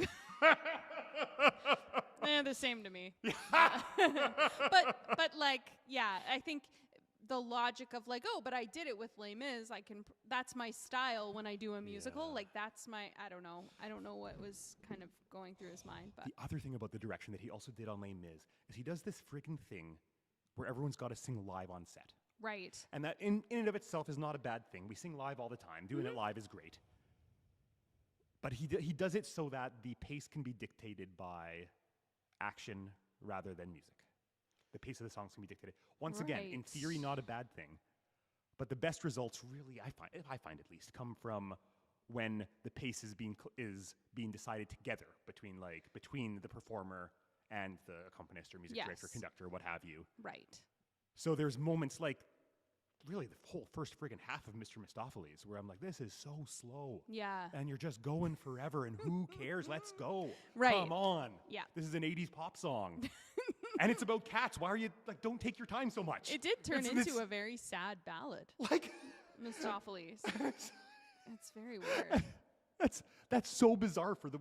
The same to me. but like, yeah, I think the logic of like, oh, but I did it with Les Mis. That's my style when I do a musical. Yeah. Like that's my. I don't know what was kind of going through his mind. But The other thing about the direction that he also did on Les Mis is he does this friggin' thing where everyone's got to sing live on set. right. And that in and of itself is not a bad thing. We sing live all the time. Doing it live is great. But he does it so that the pace can be dictated by action rather than music. The pace of the songs can be dictated. Once again, in Right. theory, not a bad thing. But the best results really, I find at least, come from when the pace is being decided together between the performer and the accompanist or music director, Yes. conductor, what have you. Right. So there's moments like really the whole first friggin' half of Mr. Mistopheles where I'm like, this is so slow. Yeah. And you're just going forever, and who cares? Let's go. Right. Come on. Yeah. This is an 80s pop song. And it's about cats. Why are you, don't take your time so much. It did turn It's- into a very sad ballad, Like, Mistopheles. It's very weird. that's so bizarre for the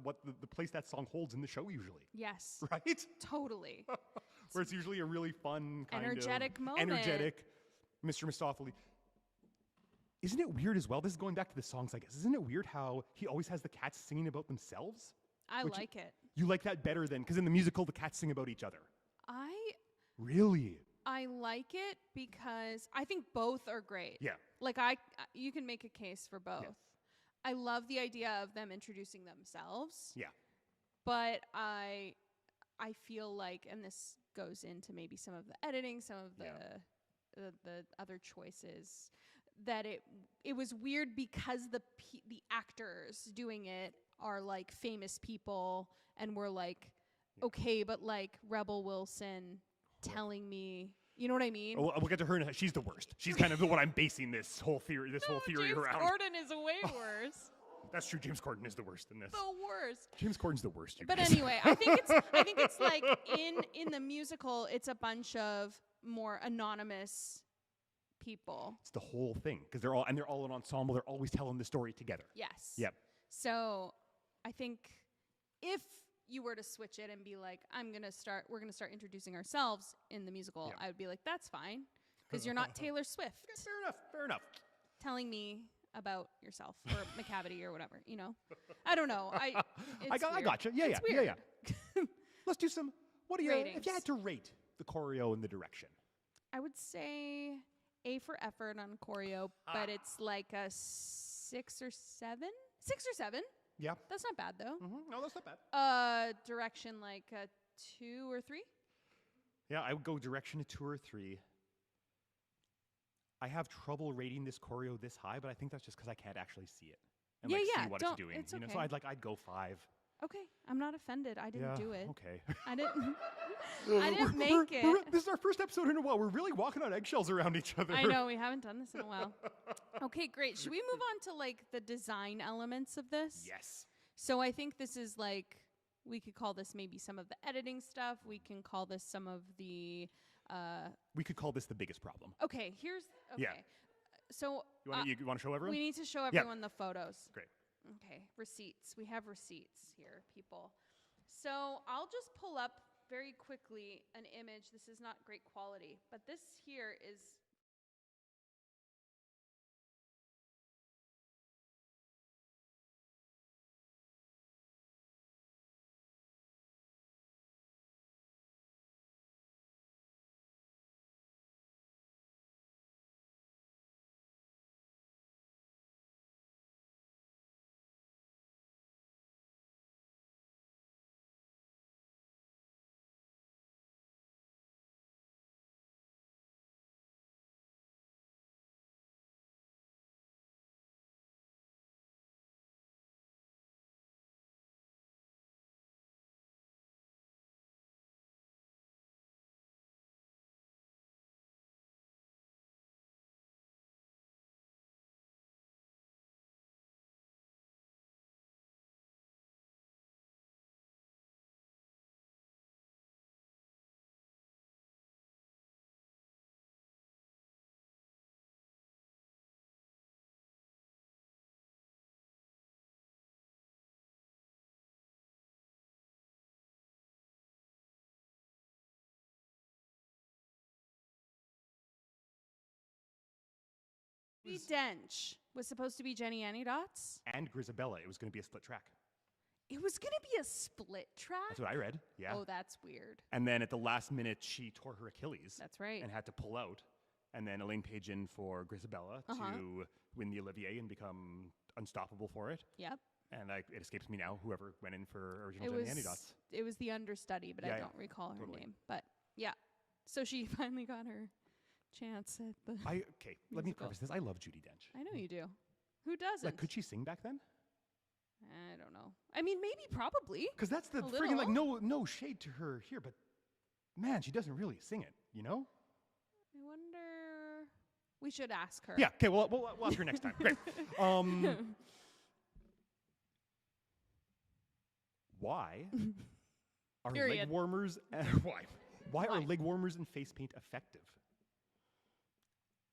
place that song holds in the show usually. Yes. Right? Totally. Where it's usually a really fun kind Energetic of moment. energetic Mr. Mistopheles. Isn't it weird as well? This is going back to the songs, I guess. Isn't it weird how he always has the cats singing about themselves? I Which- like it. You like that better than, because in the musical, the cats sing about each other. Really? I like it because I think both are great. Yeah. Like you can make a case for both. Yes. I love the idea of them introducing themselves. Yeah. But I feel like, and this goes into maybe some of the editing, some of the other choices. that it was weird because the actors doing it are like famous people, and we're like, okay, but like Rebel Wilson telling me, you know what I mean? Oh, we'll get to her. She's the worst. She's kind of the one I'm basing this whole theory James around. Corden is way worse. That's true. James Corden is the worst in this. The worst. James Corden's the worst. But anyway, I think it's like in the musical, it's a bunch of more anonymous people. It's the whole thing because they're all an ensemble. They're always telling the story together. Yes. Yep. So I think if you were to switch it and be like, we're gonna start introducing ourselves in the musical, I would be like, that's fine, because you're not Taylor Swift. Okay, fair enough. Telling me about yourself or McCavity or whatever, you know. I don't know. I gotcha. Yeah. Let's do some. What do you? Ratings. If you had to rate the choreo and the direction, I would say A for effort on choreo, but it's like a 6 or 7. 6 or 7. Yeah. That's not bad though. Mm-hmm. No, that's not bad. Direction like a 2 or 3. Yeah, I would go direction a 2 or 3. I have trouble rating this choreo this high, but I think that's just because I can't actually see it and see what it's doing. It's okay. So I'd go 5. Okay, I'm not offended. I didn't do it. Okay. I didn't make it. This is our first episode in a while. We're really walking on eggshells around each other. I know, we haven't done this in a while. Okay, great. Should we move on to like the design elements of this? Yes. So I think this is like, we could call this maybe some of the editing stuff. We can call this some of the we could call this the biggest problem. Okay. Yeah. So You want to show everyone? we need to show everyone the photos. Great. Okay, receipts. We have receipts here, people. So I'll just pull up very quickly an image. This is not great quality, but this here is Judy Dench was supposed to be Jenny Anydots. And Grisabella. It was going to be a split track. It was going to be a split track? That's what I read. Yeah. Oh, that's weird. And then at the last minute, she tore her Achilles. That's right. And had to pull out. And then Elaine paged in for Grisabella to win the Olivier and become unstoppable for it. Yep. And it escapes me now, whoever went in for original Jenny Anydots. It was the understudy, but I don't recall her name. But yeah. So she finally got her chance at the let me preface this. I love Judi Dench. I know you do. Who doesn't? Like, could she sing back then? I don't know. I mean, maybe, probably. Because that's the friggin' like no shade to her here, but man, she doesn't really sing it. You know? I wonder. We should ask her. Yeah. Okay. Well, we'll ask her next time. Great. Why are leg warmers? Why are leg warmers and face paint effective?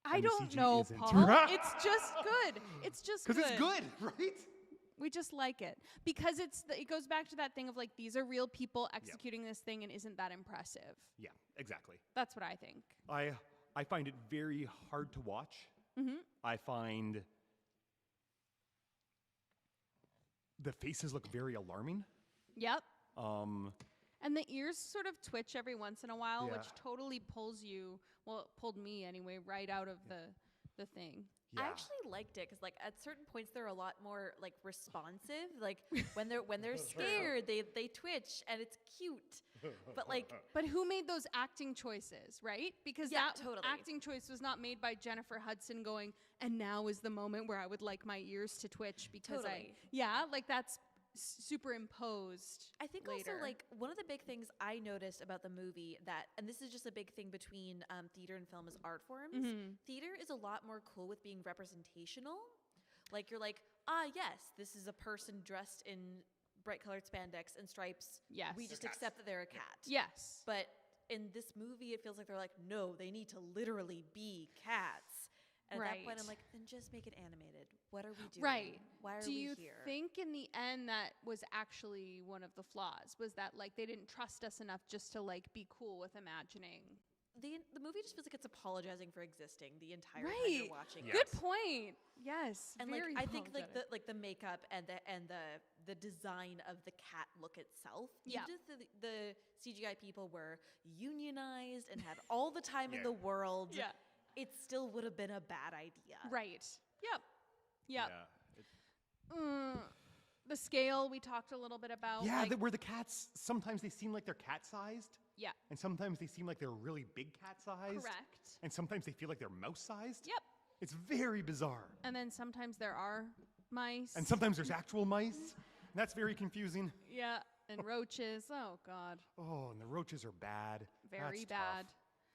I don't know, Paul. It's just good. It's just good. Because it's good, right? We just like it. Because it goes back to that thing of like, these are real people executing this thing, and isn't that impressive? Yeah, exactly. That's what I think. I find it very hard to watch. Mm-hmm. I find the faces look very alarming. Yep. And the ears sort of twitch every once in a while, which totally pulls you, well, it pulled me anyway, right out of the thing. I actually liked it because, like, at certain points they're a lot more like responsive. Like when they're scared, they twitch and it's cute. But like, But who made those acting choices, right? Because Yeah, that totally. acting choice was not made by Jennifer Hudson going, and now is the moment where I would like my ears to twitch because Totally. like that's superimposed. I think later. also like one of the big things I noticed about the movie and this is just a big thing between theater and film as art forms. Theater is a lot more cool with being representational. Like you're like, yes, this is a person dressed in bright colored spandex and stripes. Yes. We just accept that they're a cat. Yes. But in this movie, it feels like they're like, no, they need to literally be cats. And at that point, I'm like, then just make it animated. What are we doing? Right. Why are Do we you here? think in the end that was actually one of the flaws? Was that like they didn't trust us enough just to like be cool with imagining? The movie just feels like it's apologizing for existing the entire time Right. you're watching Yes. it. Good point. Yes. And very like I think apologetic. the makeup and the design of the cat look itself. Yeah. Even if the CGI people were unionized and had all the time in Yeah. the world, Yeah. it still would have been a bad idea. Right. Yep. Yep. Yeah. The scale we talked a little bit about. Yeah, like, where the cats, sometimes they seem like they're cat-sized, yeah. and sometimes they seem like they're really big cat-sized. Correct. And sometimes they feel like they're mouse-sized. Yep. It's very bizarre. And then sometimes there are mice. And sometimes there's actual mice. And that's very confusing. yeah. And roaches. Oh God. Oh, and the roaches are bad. Very That's tough. bad.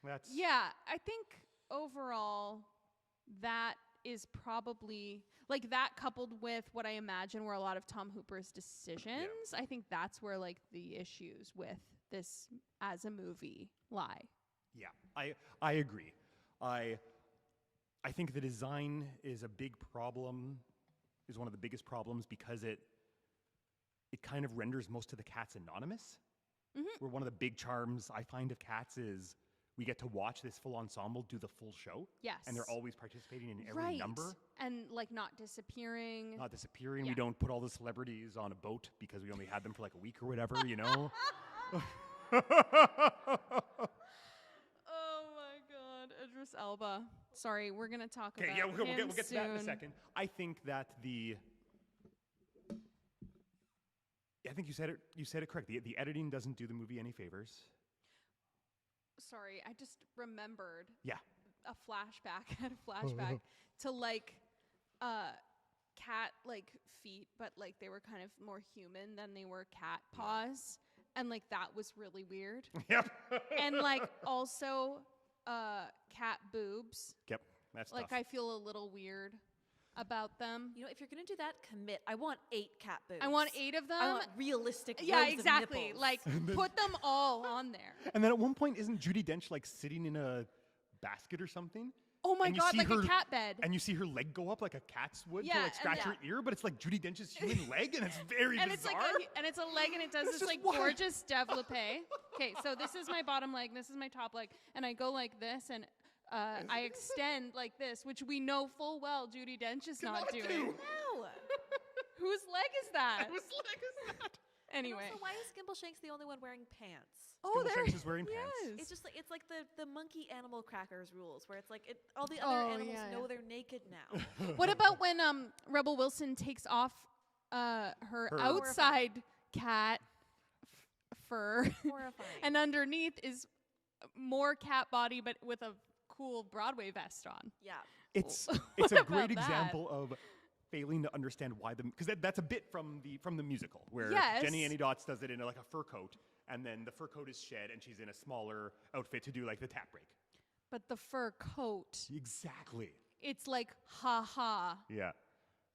That's Yeah, I think overall that is probably like that coupled with what I imagine were a lot of Tom Hooper's decisions. I think that's where like the issues with this as a movie lie. Yeah, I agree. I think the design is a big problem, is one of the biggest problems because it kind of renders most of the cats anonymous. Where one of the big charms I find of cats is we get to watch this full ensemble do the full show. Yes. And they're always participating in every number. And like not disappearing. Not disappearing. Yeah. We don't put all the celebrities on a boat because we only had them for like a week or whatever, you know? Oh my God, Idris Elba. Sorry, we're gonna talk Okay, about yeah, we'll him get to that in a soon. second. I think that I think you said it correct. The editing doesn't do the movie any favors. Sorry, I just remembered Yeah. a flashback to like cat like feet, but like they were kind of more human than they were cat paws. And like that was really weird. Yep. And like also cat boobs. Yep. That's Like tough. I feel a little weird about them. You know, if you're gonna do that, commit. I want 8 cat boobs. I want 8 of them. I want realistic. Yeah, rows of exactly. nipples. Like put them all on there. And then at one point, isn't Judi Dench like sitting in a basket or something? Oh my And you God, see like her- a cat bed. And you see her leg go up like a cat's would to Yeah, like and scratch yeah. her ear, but it's like Judi Dench's human leg, and it's very And bizarre. it's a leg and it does It's this just like why? gorgeous développé. Okay, so this is my bottom leg, this is my top leg, and I go like this and I extend like this, which we know full well Judi Dench is not doing. No. Whose leg is that? Whose leg is that? Anyway. Also, why is Skimbleshanks the only one wearing pants? Oh, Skimbleshanks there is wearing pants. yes. It's just like the monkey animal crackers rules, where it's like all the other animals yeah. know they're naked now. What about when Rebel Wilson takes off her outside cat fur Horrifying. and underneath is more cat body but with a cool Broadway vest on? Yeah. It's What a about great that? example of failing to understand why because that's a bit from the musical where Yes. Jenny Annie Dots does it in like a fur coat, and then the fur coat is shed and she's in a smaller outfit to do like the tap break. But the fur coat, Exactly. it's like ha ha. Yeah.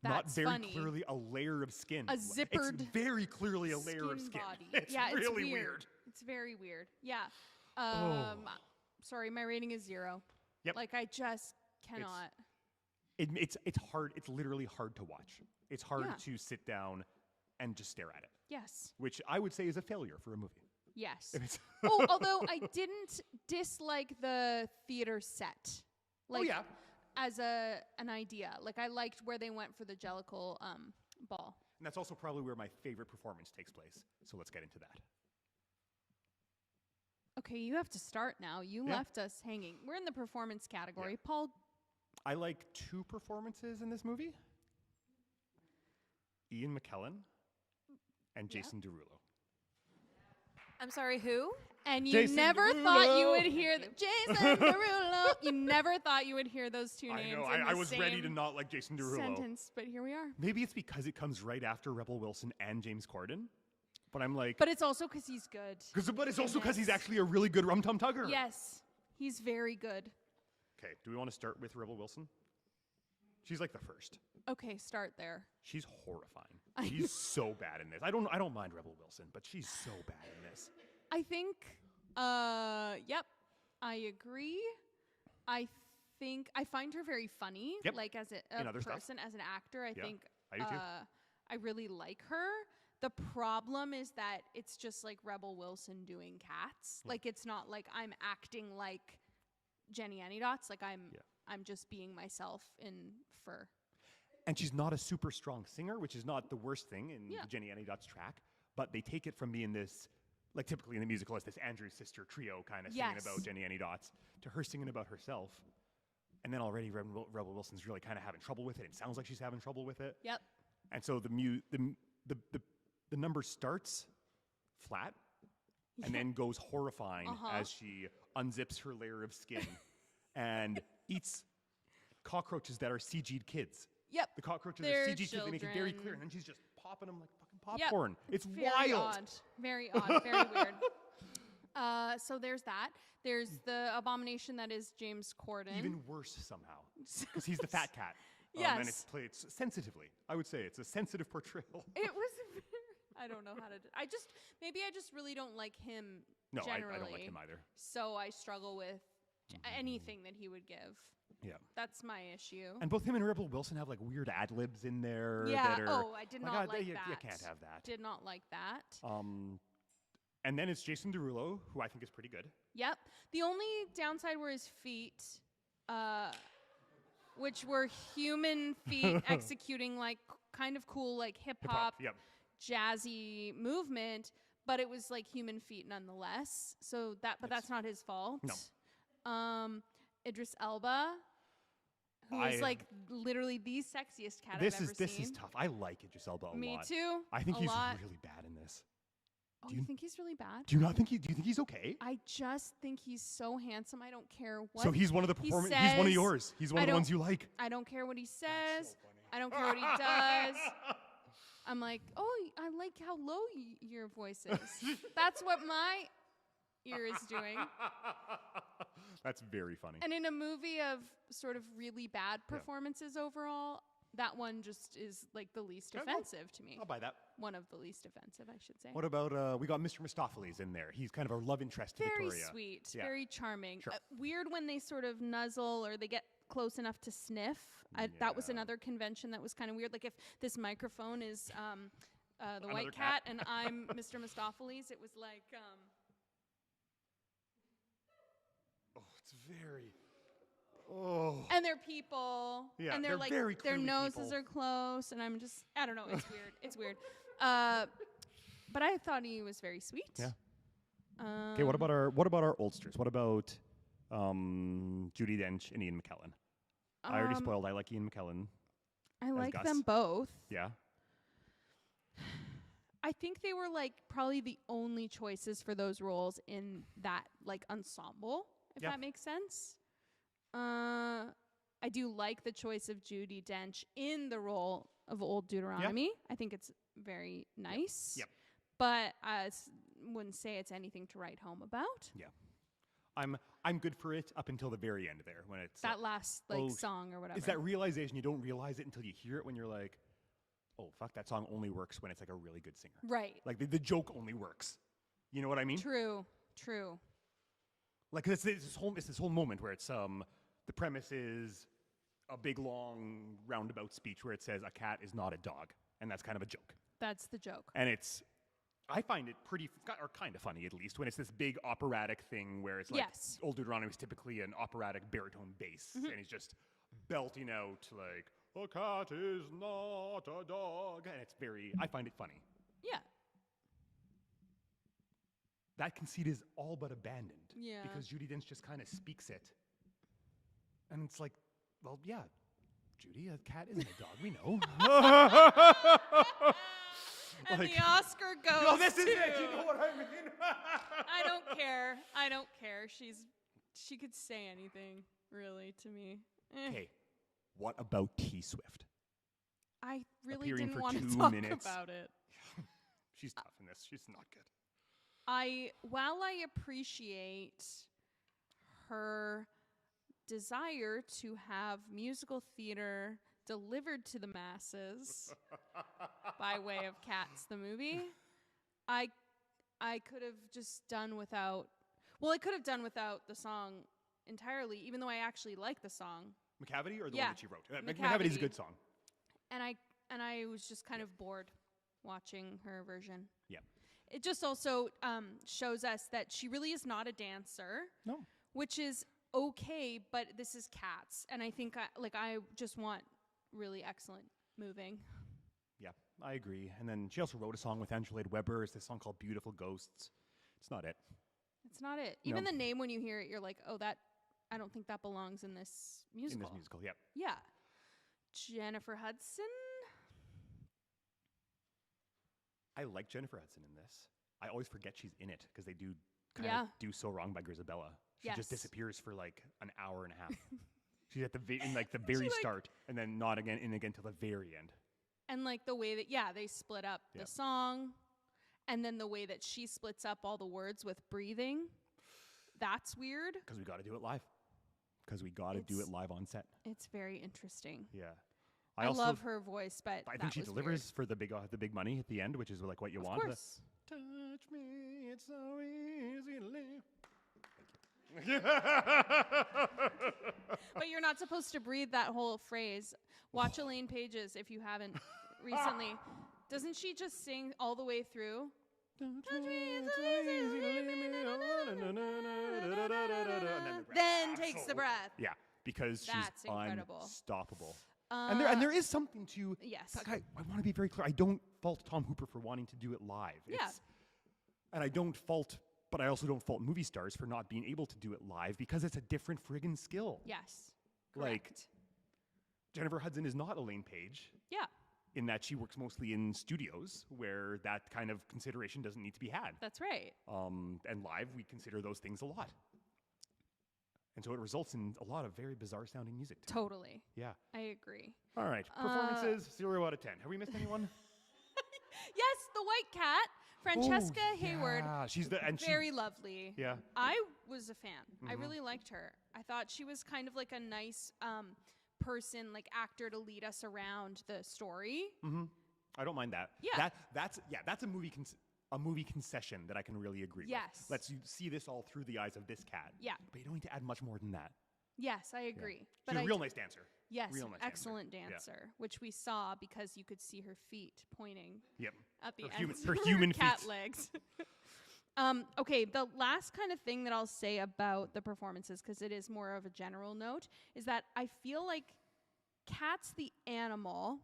Not That's very funny. clearly a layer of skin. A It's zippered very clearly a layer of skin. body. It's yeah, really it's weird. It's very weird. Yeah. Oh. Sorry, my rating is 0. Yep. Like I just cannot. It's hard. It's literally hard to watch. It's hard Yeah. to sit down and just stare at it, Yes. which I would say is a failure for a movie. Yes. If it's Oh, although I didn't dislike the theater set. Like yeah. as an idea. Like I liked where they went for the Jellicle ball. And that's also probably where my favorite performance takes place. So let's get into that. Okay, you have to start now. You Yeah. left us hanging. We're in the performance category. Paul, I like two performances in this movie. Ian McKellen and Jason Derulo. I'm sorry, who? And you Jason never Derulo. thought you would hear Jason Derulo. You never thought you would hear those two I names. know. In I the was same ready to not like Jason Derulo. sentence, but here we are. Maybe it's because it comes right after Rebel Wilson and James Corden. But I'm like... But it's also because he's good. But it's also because he's actually a really good Rum Tum Tugger. Yes, he's very good. Okay, do we want to start with Rebel Wilson? She's like the first. Okay, start there. She's horrifying. She's so bad in this. I don't mind Rebel Wilson, but she's so bad in this. I think, yep, I agree. I think I find her very funny. Yep. Like as a person, as an actor, I think I do too. I really like her. The problem is that it's just like Rebel Wilson doing Cats. Like it's not like I'm acting like Jenny Anydots. Like I'm just being myself in fur. And she's not a super strong singer, which is not the worst thing in the Jenny Anydots track. But they take it from being this, like typically in the musical, it's this Andrew sister trio kind of singing about Jenny Anydots to her singing about herself. And then already Rebel Wilson's really kind of having trouble with it. It sounds like she's having trouble with it. Yep. And so the number starts flat and then goes horrifying as she unzips her layer of skin and eats cockroaches that are CG'd kids. Yep. The cockroaches They're are CG'd kids. They make it very clear. And then she's just popping them like fucking popcorn. Yep. It's very wild. Very odd. Very weird. So there's that. There's the abomination that is James Corden. Even worse somehow. Because he's the fat cat. Yes. And it's played sensitively. I would say it's a sensitive portrayal. It was... I don't know how to... Maybe I just really don't like him generally. I don't like him either. So I struggle with anything that he would give. Yeah. That's my issue. And both him and Rebel Wilson have like weird ad-libs in there. Yeah. That are, I did not like you, that. You can't have that. Did not like that. And then it's Jason Derulo, who I think is pretty good. Yep. The only downside were his feet, which were human feet executing like kind of cool like hip-hop. Yep. Jazzy movement, but it was like human feet nonetheless. So that's not his fault. No. Idris Elba, who is like literally the sexiest cat I've ever seen. This is tough. I like Idris Elba a lot. Me too. I think he's really bad in this. Oh, you think he's really bad? Do you not think do you think he's okay? I just think he's so handsome. I don't care what. So he's one of the performers. He's one of yours. He's one of the ones you like. I don't care what he says. So I don't care what he does. I'm like, oh, I like how low your voice is. That's what my ear is doing. That's very funny. And in a movie of sort of really bad performances overall, that one just is like the least offensive to me. I'll buy that. One of the least offensive, I should say. What about, we got Mr. Mistopheles in there. He's kind of our love interest to Victoria. Very sweet, very charming. Sure. Weird when they sort of nuzzle or they get close enough to sniff. That was another convention that was kind of weird. Like if this microphone is the white cat and I'm Mr. Mistopheles, it was like... Oh, it's very... Oh. And they're people. Yeah, and they're like, very their noses people. are close. And I'm just, I don't know. It's weird. It's weird. But I thought he was very sweet. Yeah. Okay, what about our oldsters? What about Judi Dench and Ian McKellen? I already spoiled. I like Ian McKellen. I like Gus. them both. Yeah. I think they were like probably the only choices for those roles in that like ensemble, if that makes sense. I do like the choice of Judi Dench in the role of Old Deuteronomy. Yep. I think it's very nice. Yep. But I wouldn't say it's anything to write home about. Yeah. I'm good for it up until the very end there when it's that last song or whatever. It's that realization you don't realize it until you hear it when you're like, oh fuck, that song only works when it's like a really good singer. Right. Like the joke only works. You know what I mean? True. Like it's this whole moment where it's the premise is a big long roundabout speech where it says a cat is not a dog, and that's kind of a joke. That's the joke. And I find it or kind of funny at least, when it's this big operatic thing where it's like Old Deuteronomy is typically an operatic baritone bass, and he's just belting out like, a cat is not a dog, and I find it funny. Yeah. That conceit is all but abandoned. Yeah. Because Judi Dench just kind of speaks it. And it's like, Well, yeah, Judy, a cat isn't a dog. We know. And the Oscar goes No, this is to... it. You know what I mean? I don't care. I don't care. She could say anything, really, to me. Okay, what about T Swift? I really Appearing didn't for want to 2 talk minutes. about it. She's tough in this. She's not good. While I appreciate her desire to have musical theater delivered to the masses by way of Cats the movie, I could have just done without. Well, I could have done without the song entirely, even though I actually like the song. McCavity or the Yeah, one that she wrote? McCavity. McCavity's a good song. And I was just kind of bored watching her version. Yeah. It just also shows us that she really is not a dancer. No. Which is okay, but this is Cats, and I think I just want really excellent moving. Yeah, I agree. And then she also wrote a song with Andrew Lloyd Webber. It's this song called "Beautiful Ghosts." It's not it. It's not it. No. Even the name, when you hear it, you're like, oh, I don't think that belongs in this musical. In this musical, yep. Yeah. Jennifer Hudson. I like Jennifer Hudson in this. I always forget she's in it because they do kind Yeah. of do So Wrong by Grisabella. She Yes. just disappears for like an hour and a half. She's at the in like the very start, and then not again till the very end. And like the way that they split up Yeah. the song, and then the way that she splits up all the words with breathing. That's weird. Because we got to do it live. Because we got to do it live on set. It's very interesting. Yeah. I love her voice, but I think she delivers for the big money at the end, which is like what you want. Of course. Touch me, it's so easy to live. Thank you. But you're not supposed to breathe that whole phrase. Watch Elaine Pages if you haven't recently. Doesn't she just sing all the way through? Then takes the breath. Yeah, because That's she's incredible. unstoppable. And there is something to. Yes. I want to be very clear. I don't fault Tom Hooper for wanting to do it live. Yeah. And but I also don't fault movie stars for not being able to do it live because it's a different friggin' skill. Yes. Like, Correct. Jennifer Hudson is not Elaine Page. Yeah. In that she works mostly in studios where that kind of consideration doesn't need to be had. That's right. And live, we consider those things a lot. And so it results in a lot of very bizarre sounding music. Totally. Yeah. I agree. All right. Performances, 0 out of 10. Have we missed anyone? Yes, the white cat, Francesca Hayward. Yeah, she's very lovely. Yeah. I was a fan. I really liked her. I thought she was kind of like a nice person, like actor to lead us around the story. Mm-hmm. I don't mind that. Yeah. That's a movie concession that I can really agree with. Yes. Lets you see this all through the eyes of this cat. Yeah. But you don't need to add much more than that. Yes, I agree. Yeah. But She's a real nice dancer. Yes, real nice excellent dancer, which we saw because you could see her feet pointing. Yep. At the her end. her human cat feet. legs. Okay, the last kind of thing that I'll say about the performances, because it is more of a general note, is that I feel like cats, the animal,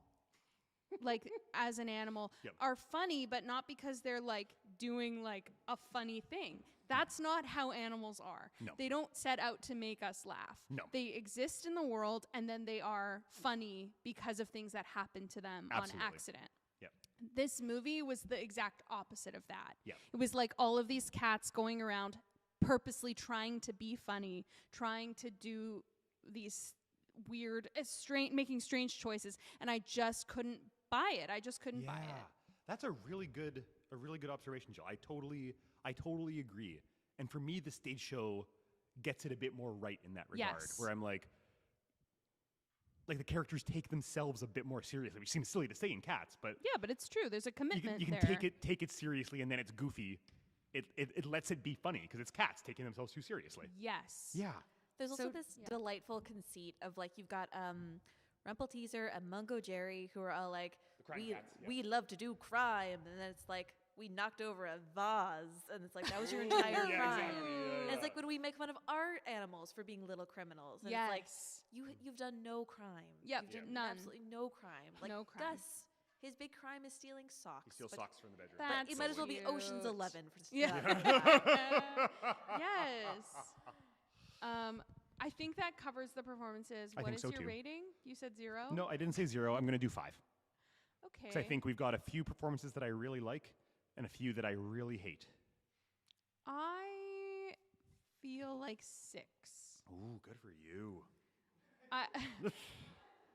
like as an animal, are funny, but not because they're like doing like a funny thing. That's not how animals are. No. They don't set out to make us laugh. No. They exist in the world, and then they are funny because of things that happen to them on accident. Yep. This movie was the exact opposite of that. Yep. It was like all of these cats going around purposely trying to be funny, trying to do these weird, making strange choices, and I just couldn't buy it. I just couldn't buy it. That's a really good observation, Jill. I totally agree. And for me, the stage show gets it a bit more right in that regard, where I'm like the characters take themselves a bit more seriously, which seems silly to say in Cats, but yeah, but it's true. There's a commitment. You can there. take it seriously, and then it's goofy. It lets it be funny because it's cats taking themselves too seriously. Yes. Yeah. There's also this delightful conceit of like you've got Rumpelteazer and Mungo Jerry who are all like, we love to do crime, and then it's like we knocked over a vase, and it's like that was your entire crime. Exactly. And it's like when we make fun of our animals for being little criminals, and it's like you've done no crime. Yep, You've done none. absolutely no crime. Like no crime. Gus, his big crime is stealing socks. He steals socks from the bedroom. But it might as well be Ocean's 11 for yes. I think that covers the performances. I What think is so your too. rating? You said 0? No, I didn't say 0. I'm going to do 5. Okay. Because I think we've got a few performances that I really like and a few that I really hate. I feel like 6. Ooh, good for you.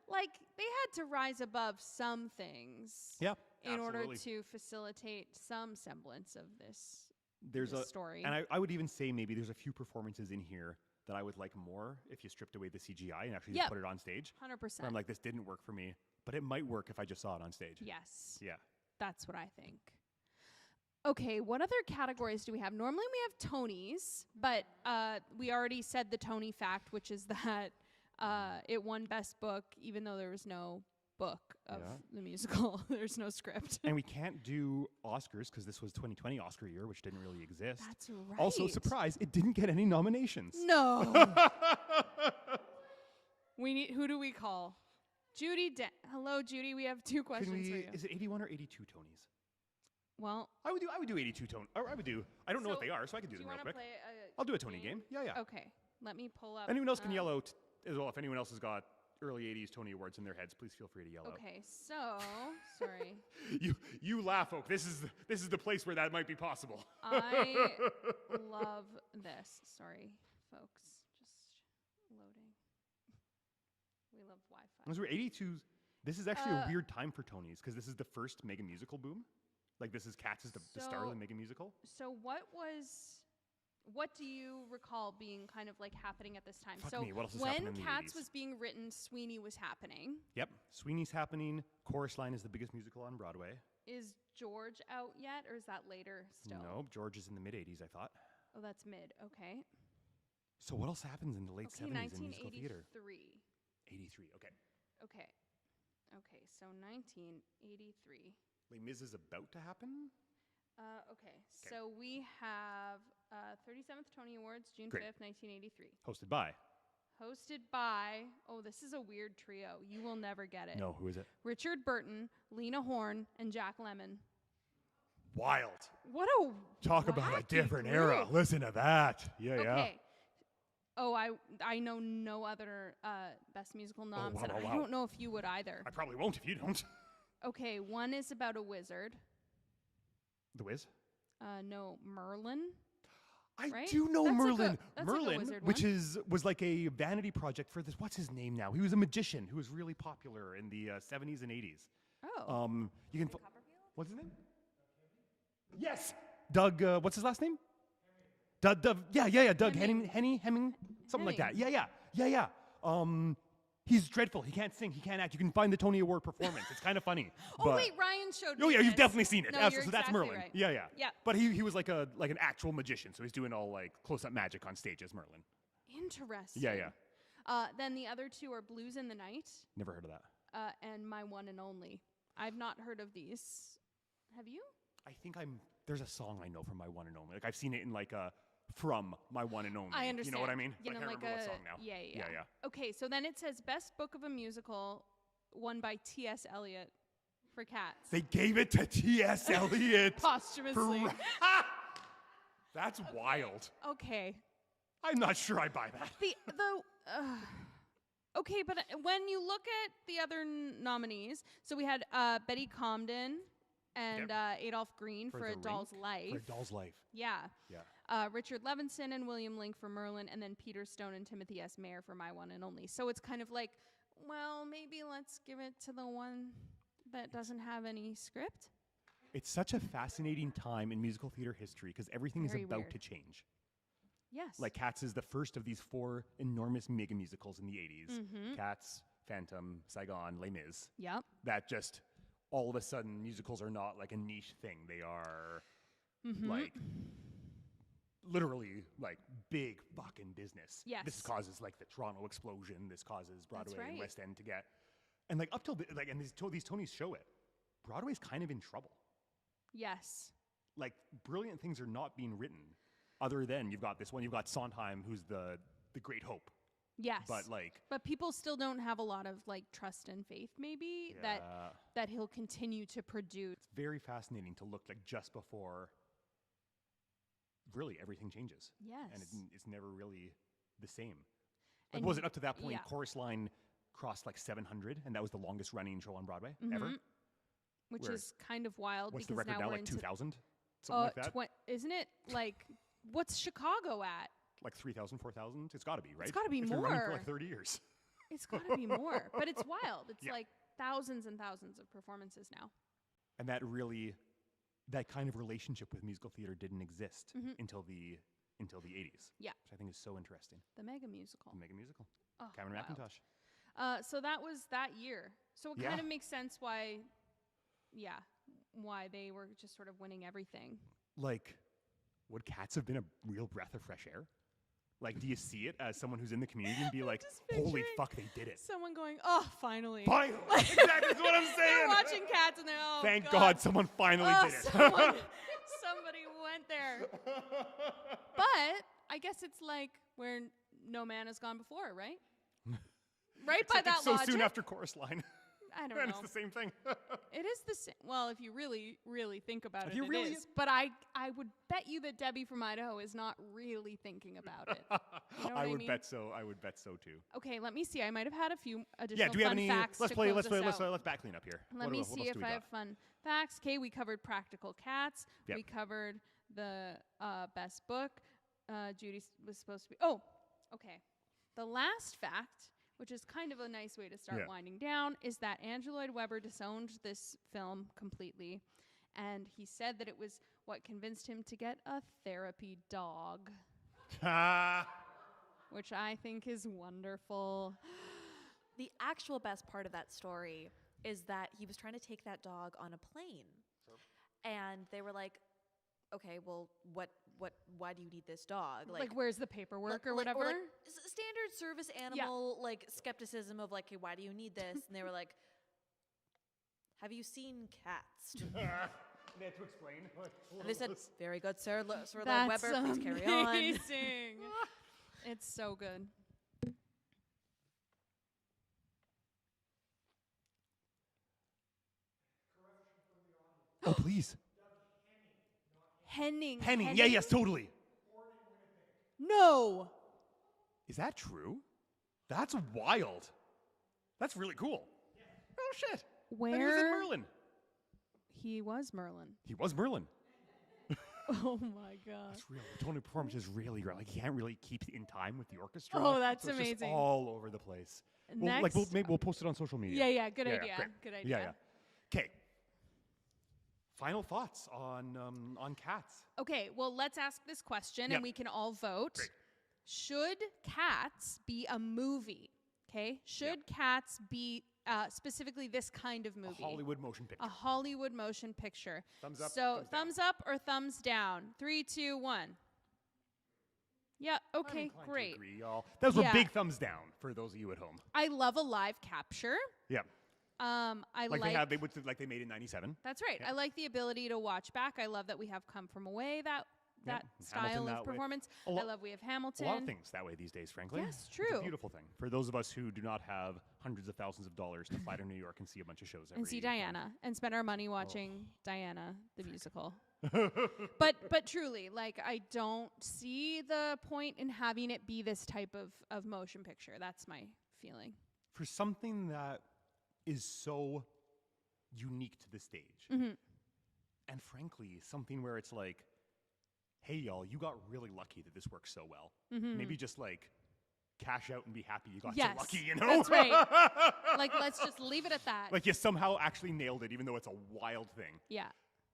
Like, they had to rise above some things. Yeah, in absolutely. order to facilitate some semblance of this, There's this a story. And I would even say maybe there's a few performances in here that I would like more if you stripped away the CGI and actually just put it on stage. 100%. Where I'm like, this didn't work for me, but it might work if I just saw it on stage. Yes. Yeah. That's what I think. Okay, what other categories do we have? Normally we have Tonys, but we already said the Tony fact, which is that it won Best Book, even though there was no book of the musical. There's no script. And we can't do Oscars because this was 2020 Oscar year, which didn't really exist. That's right. Also, surprise, it didn't get any nominations. No. Who do we call? Judy. Hello, Judy. We have 2 questions for you. Is it 81 or 82 Tonys? Well, I would do 82 Tony. Or I don't know what they are, so I can do them real quick. I'll do a Tony game. Yeah. Okay. Let me pull up. Anyone else can yell out as well. If anyone else has got early 80s Tony Awards in their heads, please feel free to yell out. Okay, so sorry. You laugh, Oak. This is the place where that might be possible. I love this. Sorry, folks. Just loading. We love Wi-Fi. Those were 82s. This is actually a weird time for Tonys because this is the first mega musical boom. Like this is Cats is the star of the mega musical. So what do you recall being kind of like happening at this time? Fuck me, what else is when happening in the Cats 80s? was being written, Sweeney was happening. Yep, Sweeney's happening. Chorus Line is the biggest musical on Broadway. Is George out yet, or is that later still? No, George is in the mid 80s, I thought. Oh, that's mid. Okay. So what else happens in the late Okay, 70s in musical theater? 1983. 83. Okay. Okay, so 1983. Les Mis is about to happen. Okay, so we have 37th Tony Awards, June Great. 5th, 1983. Hosted by. Hosted by, this is a weird trio. You will never get it. No, who is it? Richard Burton, Lena Horne, and Jack Lemmon. Wild. What a Talk about a wacky different group. era. Listen to that. Yeah. Okay. Oh, I know no other Best Musical noms, and I don't know if you would either. I probably won't if you don't. Okay, one is about a wizard. The Wiz? No, Merlin. I Right? do know That's a Merlin. good- that's a good Merlin, wizard which one. was like a vanity project for this. What's his name now? He was a magician who was really popular in the 70s and 80s. Oh. You can. What's his name? Yes, Doug. What's his last name? Doug. Doug Hemming, something like that. Yeah. He's dreadful. He can't sing. He can't act. You can find the Tony Award performance. It's kind of funny. Oh wait, Ryan showed me. Oh yeah, you've this. definitely seen it. No, Absolutely. you're So that's exactly Merlin. right. Yeah. Yeah. But he was like an actual magician, so he's doing all like close-up magic on stage as Merlin. Interesting. Yeah. Then the other two are Blues in the Night Never heard of that. and My One and Only. I've not heard of these. Have you? I think there's a song I know from My One and Only. Like I've seen it in like from My One and Only. I understand. You know what I mean? You But know, I can't like remember a what song now. Yeah. Okay, so then it says Best Book of a Musical, won by T.S. Eliot for Cats. They gave it to T.S. Eliot. Posthumously. That's wild. Okay. I'm not sure I buy that. Okay, but when you look at the other nominees, so we had Betty Comden and Adolph Green for A The Doll's Rink? Life. For A Doll's Life. Yeah. Yeah. Richard Levinson and William Link for Merlin, and then Peter Stone and Timothy S. Mayer for My One and Only. So it's kind of like, well, maybe let's give it to the one that doesn't have any script. It's such a fascinating time in musical theater history because everything Very is about weird. to change. Yes. Like Cats is the first of these 4 enormous mega musicals in the 80s. Mm-hmm. Cats, Phantom, Saigon, Les Mis. Yep. That just all of a sudden musicals are not like a niche thing. They are like literally like big fucking business. Yes. This causes like the Toronto explosion. This causes Broadway and right. West End to get, and like up till and these Tonys show it. Broadway's kind of in trouble. Yes. Like brilliant things are not being written. Other than you've got this one, you've got Sondheim, who's the great hope. Yes. But people still don't have a lot of like trust and faith maybe that he'll continue to produce. It's very fascinating to look like just before really everything changes. Yes. And it's never really the same. Like, And was it up to that point, yeah. Chorus Line crossed like 700, and that was the longest running show on Broadway ever? Which Where- is kind of wild What's the because record now now? we're Like into 2,000? Something like that? Isn't it like what's Chicago at? Like 3,000, 4,000? It's got to be, right? It's got to be It's been running for more. like 30 years. It's got to be more. But it's wild. It's Yeah. like thousands and thousands of performances now. And that kind of relationship with musical theater didn't exist until the 80s. Yeah. Which I think is so interesting. The mega musical. The mega musical. Oh, Cameron wild. McIntosh. So that was that year. So it Yeah. kind of makes sense why they were just sort of winning everything. Like, would Cats have been a real breath of fresh air? Like, do you see it as someone who's in the community and be like, just holy picturing fuck, they did it. Someone going, oh, finally. Finally! Exactly, that's what I'm They're saying! watching Cats and they're, oh, Thank God someone finally Oh, did it. somebody went there. But I guess it's like where no man has gone before, right? Right by Except that it's so logic. soon after Chorus Line. I don't And know. it's the same thing. It is the same. Well, if you really, really think about If it, you it really- is. But I would bet you that Debbie from Idaho is not really thinking about it. You know what I I would mean? bet so. I would bet so too. Okay, let me see. I might have had a few additional Yeah, do we have fun any? facts Let's to play. close Let's us out. back clean up here. Let What me else see do if we I got? have fun facts. Okay, we covered Practical Cats. Yep. We covered the best book. Judy was supposed to be. Oh, okay. The last fact, which is kind of a nice way to start winding down, is that Andrew Lloyd Webber disowned this film completely. And he said that it was what convinced him to get a therapy dog, which I think is wonderful. The actual best part of that story is that he was trying to take that dog on a plane. Sure. And they were like, okay, well, why do you need this dog? Like where's the paperwork or like- whatever? like standard service animal, like skepticism of like, hey, why do you need this? And they were like, have you seen Cats? They had to explain. And they said, very good, sir. Sir Lloyd That's Webber, please carry on. amazing. It's so good. Oh, please. Henning. Henning. Yeah, yes, totally. No. Is that true? That's wild. That's really cool. Oh, shit. Where? Then he was in Merlin. He was Merlin. He was Merlin. Oh my god. That's real. The tone of performance is really great. Like, he can't really keep in time with the orchestra. Oh, that's so it's just amazing. all over the place. Next. Maybe we'll post it on social media. Yeah, good idea. great. Good idea. Yeah. Okay. Final thoughts on Cats. Okay, well, let's ask this question Yep. and we can all vote. Great. Should Cats be a movie? Okay? Should Cats be specifically this kind of movie? A Hollywood motion picture. A Hollywood motion picture. Thumbs up, So, thumbs thumbs up or thumbs down? 3, 2, 1. Yeah, I'm okay, inclined to great. agree, y'all. Those were Yeah. big thumbs down for those of you at home. I love a live capture. Yeah. I Like like they made it in 97. That's right. Yeah. I like the ability to watch back. I love that we have Come From Away, that style Hamilton that of way. performance. A lo- I love we have Hamilton. A lot of things that way these days, frankly. Yes, It's true. a beautiful thing. For those of us who do not have hundreds of thousands of dollars to fly to New York and see a bunch of shows every And see month. Diana and spend our money watching Diana the musical. but truly, like, I don't see the point in having it be this type of motion picture. That's my feeling. For something that is so unique to the stage, Mm-hmm. and frankly, something where it's like, hey, y'all, you got really lucky that this works so well. Mm-hmm. Maybe just like cash out and be happy you got Yes, so lucky, you know? that's right. Like, let's just leave it at that. Like you somehow actually nailed it, even though it's a wild thing. Yeah.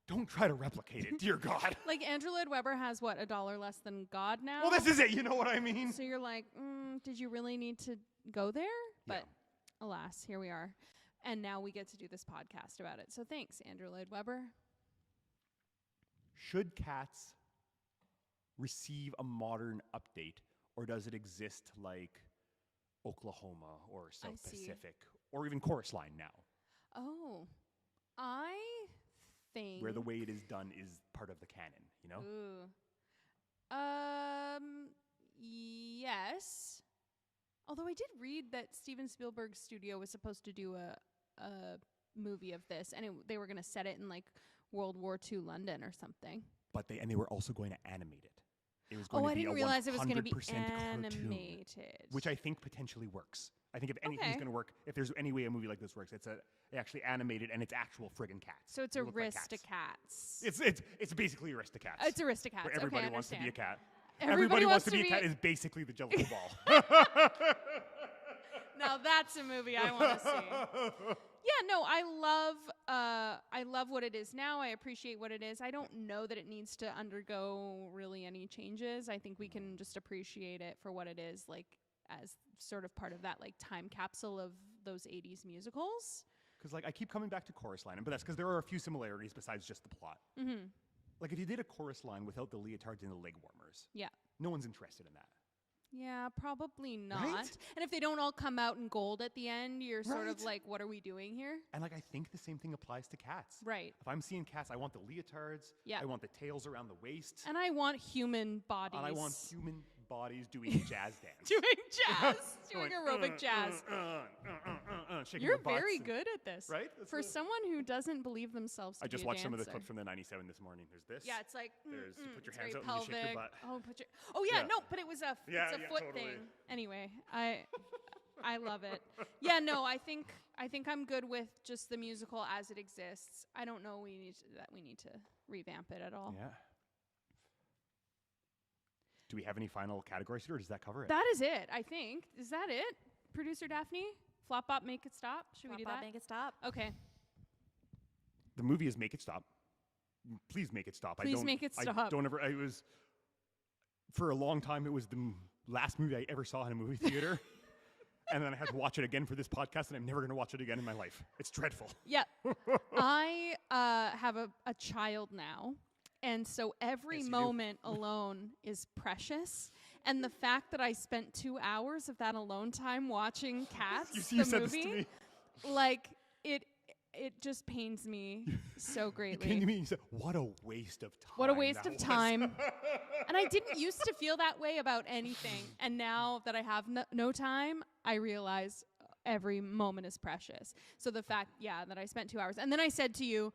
Don't try to replicate it, dear God. Like, Andrew Lloyd Webber has, what, $1 less than God now? Well, this is it, you know what I mean? So you're like, did you really need to go there? But Yeah. alas, here we are. And now we get to do this podcast about it. So thanks, Andrew Lloyd Webber. Should Cats receive a modern update, or does it exist like Oklahoma or South I see. Pacific, or even Chorus Line now, Oh, I think... where the way it is done is part of the canon, you know? Ooh. Yes. Although I did read that Steven Spielberg's studio was supposed to do a movie of this, and they were going to set it in like World War II London or something. But they were also going to animate it. It was going to I be didn't a realize it was going to be 100% cartoon, animated. which I think potentially works. I think if anything's going to work, if there's any way a movie like this works, it's actually animated and it's actual friggin' cats. So it's They look like cats. Aristocats. It's basically Aristocats. It's Aristocats. Where everybody okay, I wants to be a cat. Everybody Wants to be a cat is basically the Jellicle Ball. Now that's a movie I want to see. Yeah, no, I love what it is now. I appreciate what it is. I don't know that it needs to undergo really any changes. I think we can just appreciate it for what it is, like as sort of part of that like time capsule of those 80s musicals. Because like I keep coming back to Chorus Line, but that's because there are a few similarities besides just the plot. Mm-hmm. Like if you did a chorus line without the leotards and the leg warmers, no one's interested in that. Yeah, probably not. Right? And if they don't all come out in gold at the end, you're sort of like, what are we doing here? And like I think the same thing applies to cats. Right. If I'm seeing cats, I want the leotards. Yeah. I want the tails around the waist. And I want human bodies. And I want human bodies doing jazz dance. Doing jazz. Doing aerobic jazz. Shaking You're their butts very good at this. Right? For someone who doesn't believe themselves to I just be a watched some of the dancer. clips from the 97 this morning. There's this. Yeah, it's like There's you put your it's hands very out and you shake your pelvic. butt. Oh yeah, Yeah. no, but it was a Yeah, it's a yeah, foot totally. thing. Anyway, I love it. Yeah, no, I think I'm good with just the musical as it exists. I don't know we need to revamp it at all. Yeah. Do we have any final categories here, or does that cover it? That is it, I think. Is that it? Producer Daphne? Flop Bop Make It Stop? Should we do that? Make it stop. Okay. The movie is Make It Stop. Please make it stop. Please make it stop. I don't ever. I was for a long time. It was the last movie I ever saw in a movie theater, and then I had to watch it again for this podcast, and I'm never going to watch it again in my life. It's dreadful. Yeah. I have a child now, and so every Yes, you do. moment alone is precious. And the fact that I spent 2 hours of that alone time watching Cats, You the said this to movie, me. like it just pains me so You greatly. came to me and you said, "What a waste of time." What a waste that of was." time. And I didn't used to feel that way about anything. And now that I have no time, I realize every moment is precious. So the fact, that I spent 2 hours. And then I said to you,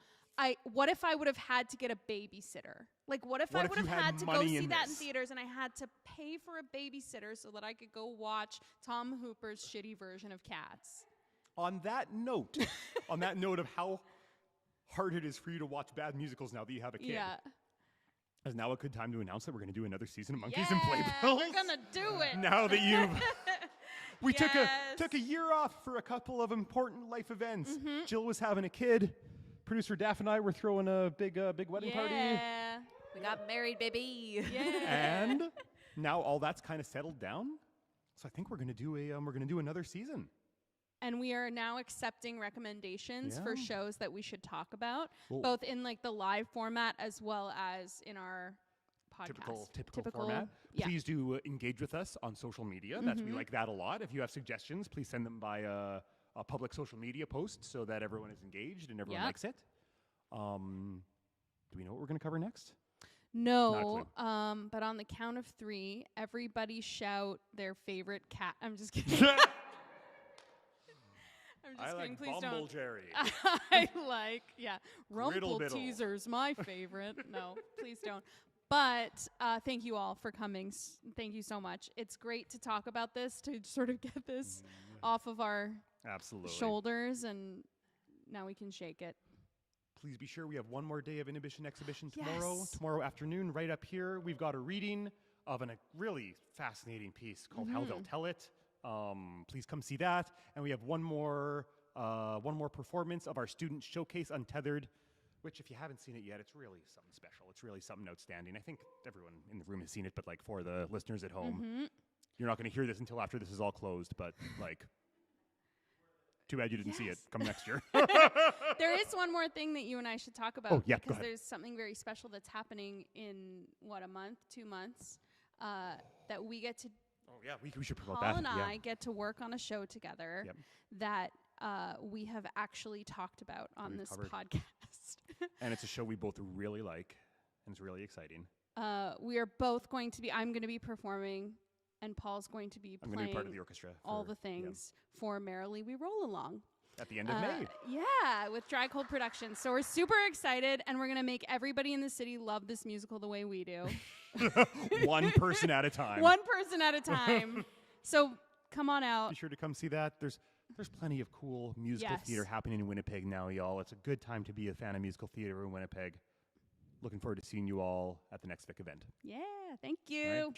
what if I would have had to get a babysitter? Like, what if I would have had to go see that in theaters and I had to pay for a babysitter so that I could go watch Tom Hooper's shitty version of Cats? On that note of how hard it is for you to watch bad musicals now that you have a kid, Yeah. is now a good time to announce that we're going to do another season of Monkeys Yeah, and Playbills? we're gonna do it. Now that we Yes. took a year off for a couple of important life events. Mm-hmm. Jill was having a kid. Producer Daff and I were throwing a big wedding party. Yeah. We got married, baby. Yeah. And now all that's kind of settled down. So I think we're going to do another season. And we are now accepting recommendations for Yeah. shows that we should talk about, Cool. both in like the live format as well as in our podcast. Typical format. Yeah. Please do engage with us on social media. We like that a lot. If you have suggestions, please send them by a public social media post so that everyone is engaged and everyone Yep. likes it. Do we know what we're going to cover next? No, but on the count of 3, everybody shout their favorite cat. I'm just kidding. I'm just I kidding. like Please Bumble don't. Jerry. I like, Rumple Riddle-biddle. Teaser's my favorite. No, please don't. But thank you all for coming. Thank you so much. It's great to talk about this, to sort of get this off of our Absolutely. shoulders, and now we can shake it. Please be sure we have one more day of Inhibition Exhibition tomorrow. Yes. Tomorrow afternoon, right up here, we've got a reading of a really fascinating piece called How They'll Tell It. Please come see that. And we have one more performance of our student showcase, Untethered, which if you haven't seen it yet, it's really something special. It's really something outstanding. I think everyone in the room has seen it, but like for the listeners at home, you're not going to hear this until after this is all closed, but like, too bad you didn't see it. Come next year. There is one more thing that you and I should talk about. Oh, yeah, go because ahead. there's something very special that's happening in, a month, 2 months, that we get to, Oh, yeah, we should promote Paul that. and Yeah. I get to work on a show together Yep. that we have actually talked about on we've this covered. podcast. And it's a show we both really like, and it's really exciting. We are both going to be, I'm going to be performing, and Paul's going to be I'm going to playing be part of the orchestra. all the things for Merrily We Roll Along. at the end of May. Yeah, with Dry Cold Productions. So we're super excited, and we're going to make everybody in the city love this musical the way we do. One person at a time. One person at a time. So come on out. Be sure to come see that. There's plenty of cool musical theater happening in Winnipeg now, y'all. It's a good time to be a fan of musical theater in Winnipeg. Looking forward to seeing you all at the next Vic event. Yeah, thank you. All right,